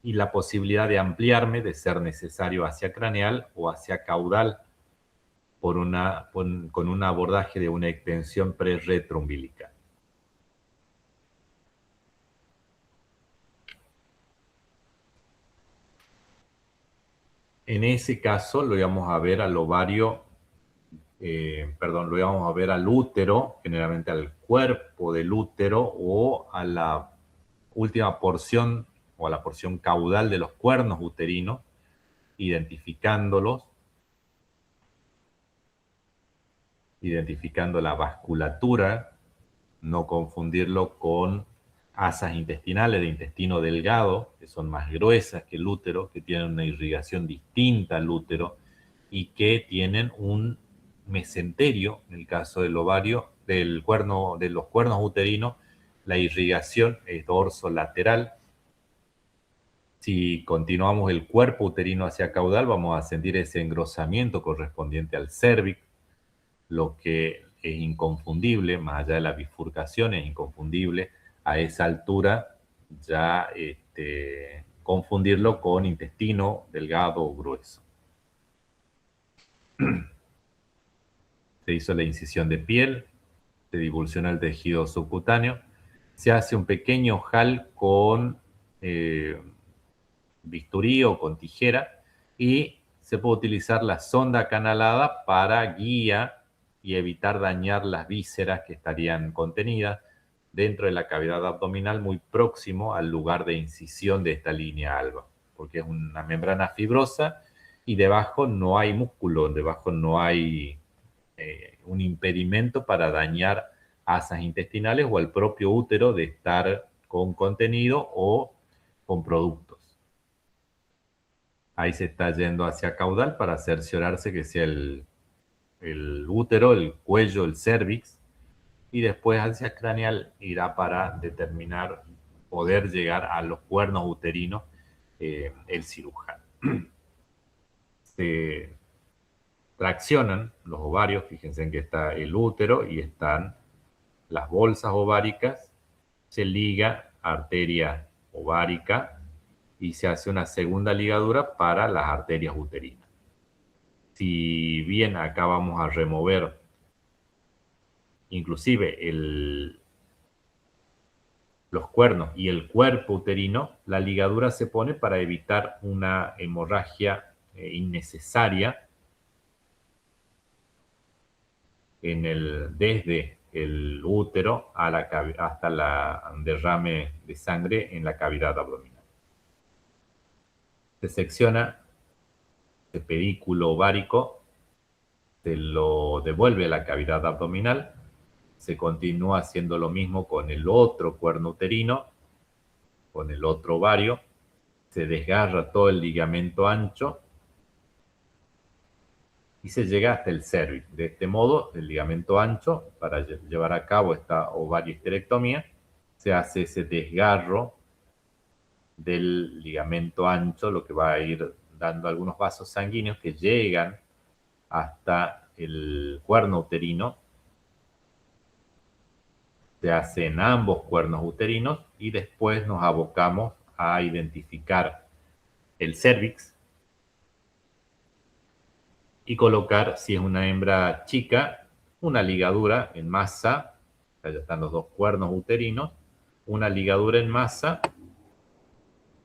y la posibilidad de ampliarme, de ser necesario, hacia craneal o hacia caudal con un abordaje de una extensión pre-retroumbilical. En ese caso lo íbamos a ver al ovario, lo íbamos a ver al útero, generalmente al cuerpo del útero o a la última porción o a la porción caudal de los cuernos uterinos, identificándolos, identificando la vasculatura, no confundirlo con asas intestinales de intestino delgado, que son más gruesas que el útero, que tienen una irrigación distinta al útero y que tienen un mesenterio, en el caso del ovario, de los cuernos uterinos, la irrigación es dorso-lateral. Si continuamos el cuerpo uterino hacia caudal, vamos a sentir ese engrosamiento correspondiente al cérvix, lo que es inconfundible, más allá de la bifurcación, es inconfundible a esa altura ya confundirlo con intestino delgado o grueso. Se hizo la incisión de piel, se divulsiona el tejido subcutáneo, se hace un pequeño ojal con bisturí o con tijera y se puede utilizar la sonda canalada para guía y evitar dañar las vísceras que estarían contenidas dentro de la cavidad abdominal muy próximo al lugar de incisión de esta línea alba, porque es una membrana fibrosa y debajo no hay músculo, debajo no hay un impedimento para dañar asas intestinales o el propio útero de estar con contenido o con productos. Ahí se está yendo hacia caudal para cerciorarse que sea el útero, el cuello, el cérvix, y después hacia craneal irá para determinar, poder llegar a los cuernos uterinos, el cirujano. Se traccionan los ovarios, fíjense en que está el útero y están las bolsas ováricas, se liga arteria ovárica y se hace una segunda ligadura para las arterias uterinas. Si bien acá vamos a remover inclusive los cuernos y el cuerpo uterino, la ligadura se pone para evitar una hemorragia innecesaria desde el útero hasta la derrame de sangre en la cavidad abdominal. Se secciona el pedículo ovárico, se lo devuelve a la cavidad abdominal, se continúa haciendo lo mismo con el otro cuerno uterino, con el otro ovario, se desgarra todo el ligamento ancho y se llega hasta el cérvix. De este modo, el ligamento ancho, para llevar a cabo esta ovariohisterectomía, se hace ese desgarro del ligamento ancho, lo que va a ir dando algunos vasos sanguíneos que llegan hasta el cuerno uterino. Se hacen ambos cuernos uterinos y después nos abocamos a identificar el cérvix y colocar, si es una hembra chica, una ligadura en masa. Ya están los dos cuernos uterinos, una ligadura en masa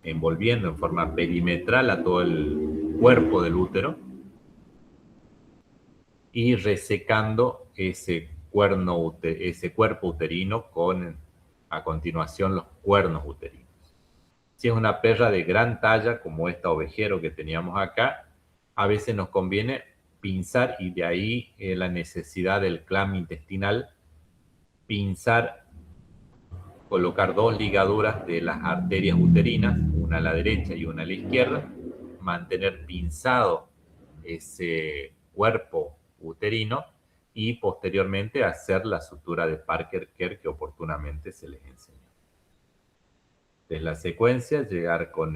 envolviendo en forma perimetral a todo el cuerpo del útero y resecando ese cuerpo uterino con, a continuación, los cuernos uterinos. Si es una perra de gran talla, como esta ovejero que teníamos acá, a veces nos conviene pinzar, y de ahí la necesidad del clam intestinal, pinzar, colocar dos ligaduras de las arterias uterinas, una a la derecha y una a la izquierda, mantener pinzado ese cuerpo uterino y posteriormente hacer la sutura de Parker-Kerr que oportunamente se les enseñó. Desde la secuencia, llegar con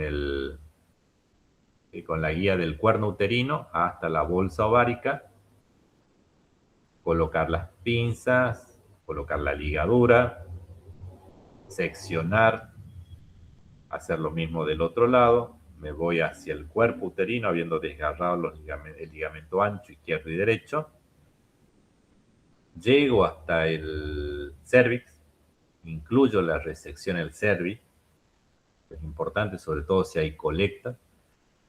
la guía del cuerno uterino hasta la bolsa ovárica, colocar las pinzas, colocar la ligadura, seccionar, hacer lo mismo del otro lado. Me voy hacia el cuerpo uterino, habiendo desgarrado el ligamento ancho izquierdo y derecho. Llego hasta el cérvix, incluyo la resección del cérvix, es importante, sobre todo si hay colecta.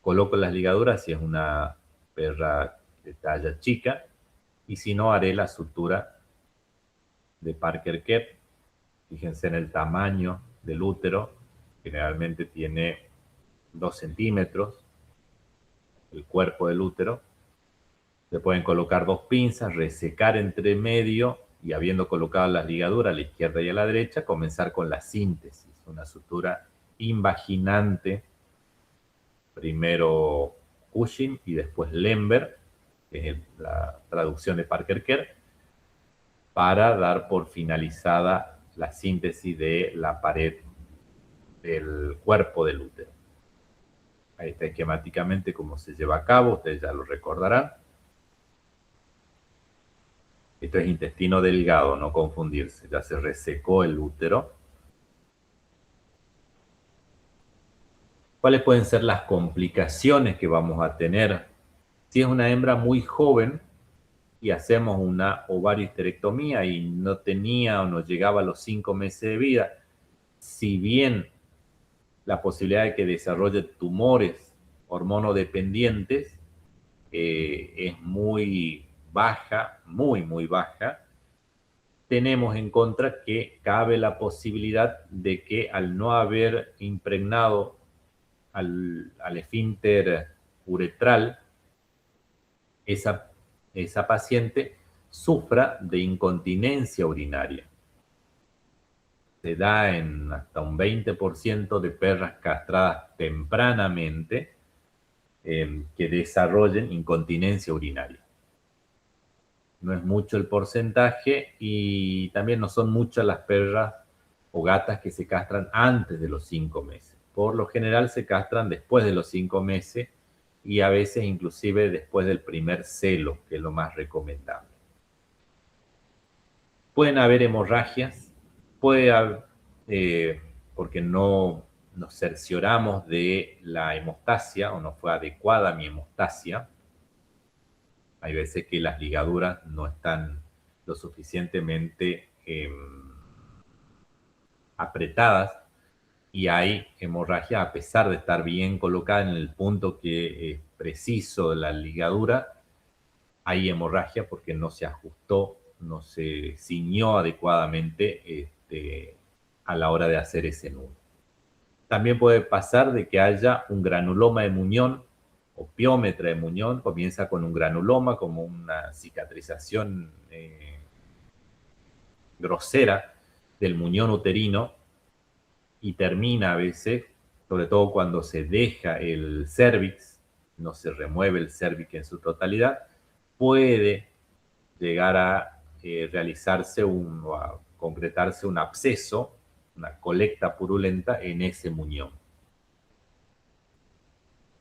Coloco las ligaduras si es una perra de talla chica, y si no, haré la sutura de Parker-Kerr. Fíjense en el tamaño del útero, generalmente tiene 2 centímetros el cuerpo del útero. Se pueden colocar 2 pinzas, resecar entre medio y, habiendo colocado las ligaduras a la izquierda y a la derecha, comenzar con la síntesis, una sutura invaginante, primero Cushing y después Lemberg, que es la traducción de Parker-Kerr, para dar por finalizada la síntesis de la pared del cuerpo del útero. Ahí está esquemáticamente cómo se lleva a cabo, ustedes ya lo recordarán. Esto es intestino delgado, no confundirse, ya se resecó el útero. ¿Cuáles pueden ser las complicaciones que vamos a tener? Si es una hembra muy joven y hacemos una ovariohisterectomía y no tenía o no llegaba a los 5 meses de vida, si bien la posibilidad de que desarrolle tumores hormonodependientes es muy baja, muy baja, tenemos en contra que cabe la posibilidad de que, al no haber impregnado al esfínter uretral, esa paciente sufra de incontinencia urinaria. Se da en hasta un 20% de perras castradas tempranamente que desarrollen incontinencia urinaria. No es mucho el porcentaje, y también no son muchas las perras o gatas que se castran antes de los 5 meses. Por lo general se castran después de los 5 meses y a veces inclusive después del primer celo, que es lo más recomendable. Pueden haber hemorragias, puede haber, porque no nos cercioramos de la hemostasia o no fue adecuada mi hemostasia. Hay veces que las ligaduras no están lo suficientemente apretadas y hay hemorragia a pesar de estar bien colocada en el punto que es preciso de la ligadura. Hay hemorragia porque no se ajustó no se ciñó adecuadamente a la hora de hacer ese nudo. También puede pasar de que haya un granuloma de muñón o piómetra de muñón, comienza con un granuloma como una cicatrización grosera del muñón uterino y termina a veces, sobre todo cuando se deja el cérvix, no se remueve el cérvix en su totalidad, puede llegar a realizarse o a concretarse un absceso, una colecta purulenta en ese muñón.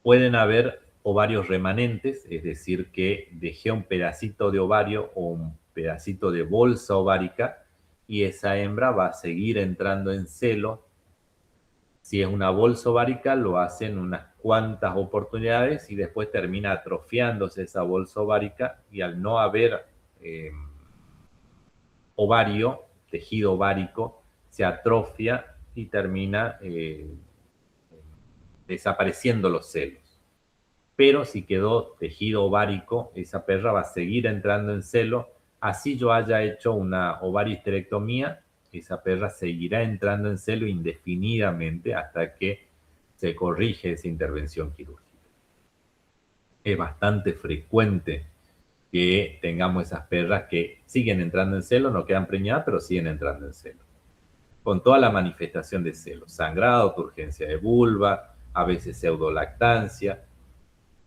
Pueden haber ovarios remanentes, es decir, que dejé un pedacito de ovario o un pedacito de bolsa ovárica y esa hembra va a seguir entrando en celo. Si es una bolsa ovárica, lo hacen unas cuantas oportunidades y después termina atrofiándose esa bolsa ovárica y al no haber ovario, tejido ovárico, se atrofia y termina desapareciendo los celos. Pero si quedó tejido ovárico, esa perra va a seguir entrando en celo. Así yo haya hecho una ovaristerectomía, esa perra seguirá entrando en celo indefinidamente hasta que se corrige esa intervención quirúrgica. Es bastante frecuente que tengamos esas perras que siguen entrando en celo, no quedan preñadas, pero siguen entrando en celo. Con toda la manifestación de celo, sangrado, turgencia de vulva, a veces pseudolactancia,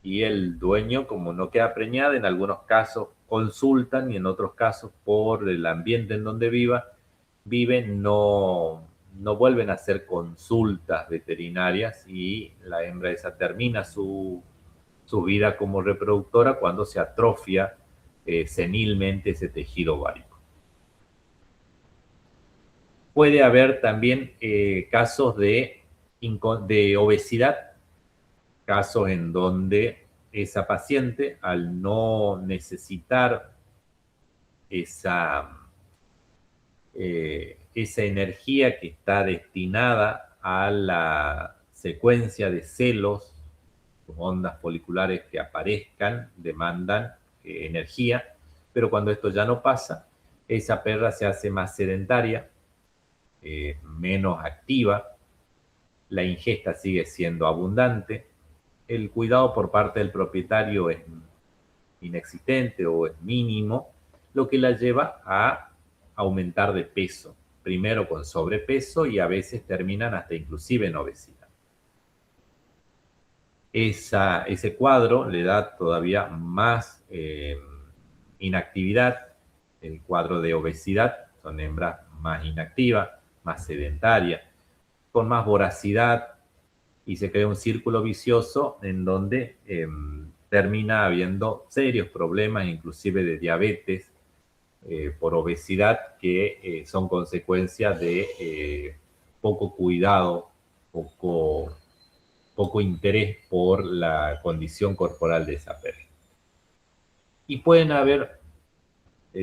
y el dueño, como no queda preñada, en algunos casos consultan y en otros casos por el ambiente en donde viven, no vuelven a hacer consultas veterinarias y la hembra esa termina su vida como reproductora cuando se atrofia senilmente ese tejido ovárico. Puede haber también casos de obesidad, casos en donde esa paciente, al no necesitar esa energía que está destinada a la secuencia de celos, ondas foliculares que aparezcan, demandan energía, pero cuando esto ya no pasa, esa perra se hace más sedentaria, menos activa, la ingesta sigue siendo abundante, el cuidado por parte del propietario es inexistente o es mínimo, lo que la lleva a aumentar de peso, primero con sobrepeso y a veces terminan hasta inclusive en obesidad. Ese cuadro le da todavía más inactividad, el cuadro de obesidad, son hembras más inactivas, más sedentarias, con más voracidad, y se crea un círculo vicioso en donde termina habiendo serios problemas, inclusive de diabetes por obesidad, que son consecuencia de poco cuidado, poco interés por la condición corporal de esa perra. Y pueden haber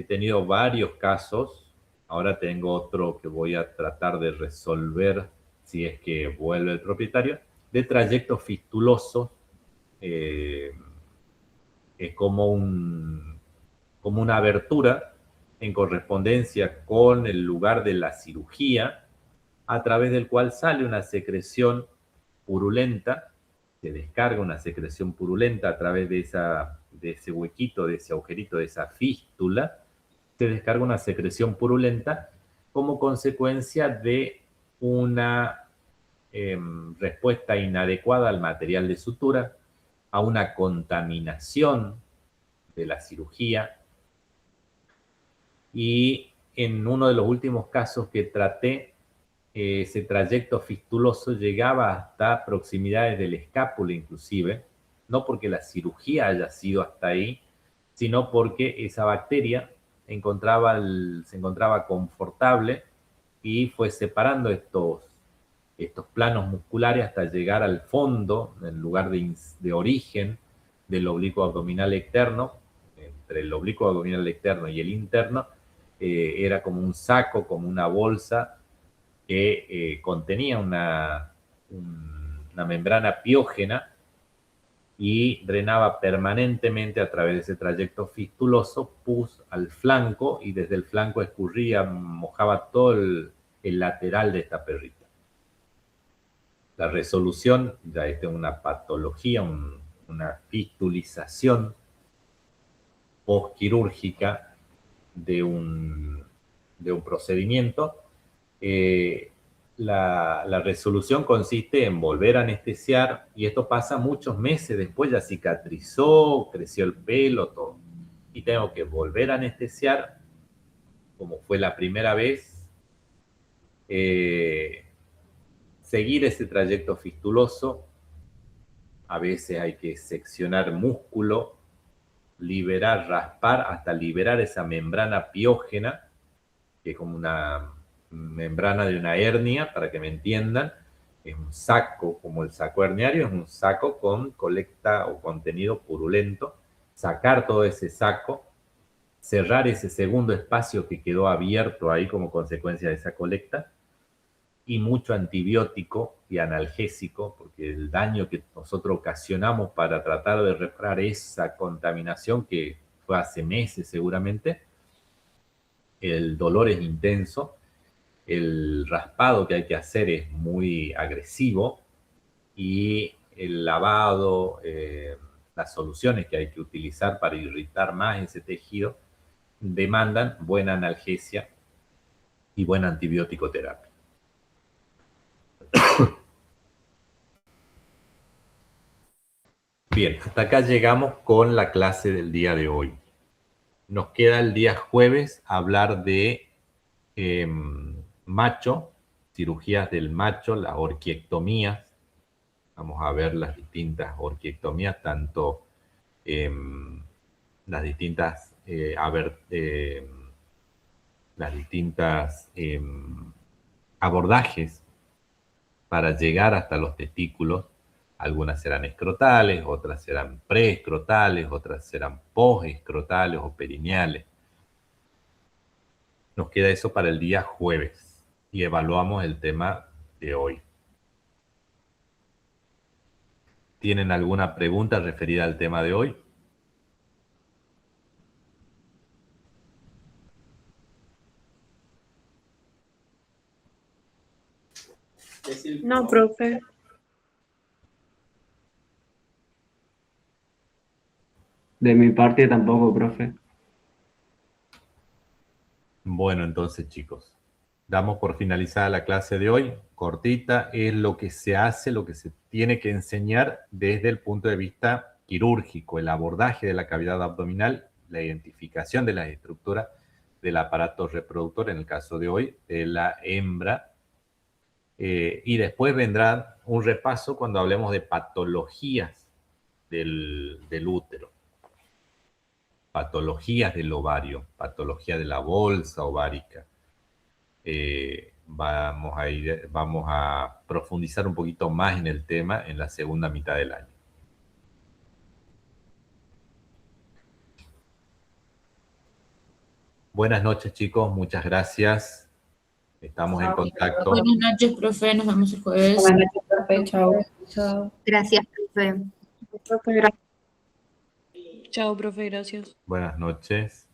tenido varios casos, ahora tengo otro que voy a tratar de resolver si es que vuelve el propietario, de trayectos fistulosos. Es como una abertura en correspondencia con el lugar de la cirugía, a través del cual sale una secreción purulenta, se descarga una secreción purulenta a través de ese huequito, de ese agujerito, de esa fístula, se descarga una secreción purulenta como consecuencia de una respuesta inadecuada al material de sutura, a una contaminación de la cirugía. Y en uno de los últimos casos que traté, ese trayecto fistuloso llegaba hasta proximidades del escápulo inclusive, no porque la cirugía haya sido hasta ahí, sino porque esa bacteria se encontraba confortable y fue separando estos planos musculares hasta llegar al fondo, en el lugar de origen del oblicuo abdominal externo. Entre el oblicuo abdominal externo y el interno era como un saco, como una bolsa que contenía una membrana piógena, y drenaba permanentemente a través de ese trayecto fistuloso pus al flanco y desde el flanco escurría, mojaba todo el lateral de esta perrita. La resolución, ya esta es una patología, una fistulización postquirúrgica de un procedimiento. La resolución consiste en volver a anestesiar y esto pasa muchos meses después, ya cicatrizó, creció el pelo, todo. Y tengo que volver a anestesiar como fue la primera vez, seguir ese trayecto fistuloso. A veces hay que seccionar músculo, liberar, raspar hasta liberar esa membrana piógena, que es como una membrana de una hernia, para que me entiendan. Es un saco, como el saco herniario, es un saco con colecta o contenido purulento. Sacar todo ese saco, cerrar ese segundo espacio que quedó abierto ahí como consecuencia de esa colecta, y mucho antibiótico y analgésico, porque el daño que nosotros ocasionamos para tratar de reparar esa contaminación, que fue hace meses seguramente, el dolor es intenso, el raspado que hay que hacer es muy agresivo y el lavado, las soluciones que hay que utilizar para irritar más ese tejido demandan buena analgesia y buena antibiótico terapia. Bien, hasta acá llegamos con la clase del día de hoy. Nos queda el día jueves hablar de macho, cirugías del macho, las orquiectomías. Vamos a ver las distintas orquiectomías, tanto las distintas, abordajes para llegar hasta los testículos. Algunas serán escrotales, otras serán preescrotales, otras serán posescrotales o perineales. Nos queda eso para el día jueves y evaluamos el tema de hoy. ¿Tienen alguna pregunta referida al tema de hoy? No, profe. De mi parte tampoco, profe. Bueno, entonces, chicos, damos por finalizada la clase de hoy. Cortita, es lo que se hace, lo que se tiene que enseñar desde el punto de vista quirúrgico, el abordaje de la cavidad abdominal, la identificación de las estructuras del aparato reproductor, en el caso de hoy, de la hembra. Y después vendrá un repaso cuando hablemos de patologías del útero, patologías del ovario, patología de la bolsa ovárica. Vamos a profundizar un poquito más en el tema en la segunda mitad del año. Buenas noches, chicos, muchas gracias. Estamos en contacto. Buenas noches, profe. Nos vemos el jueves. Buenas noches, profe. Chao. Chao. Gracias, profe. Profe, gracias. Chao, profe, gracias. Buenas noches.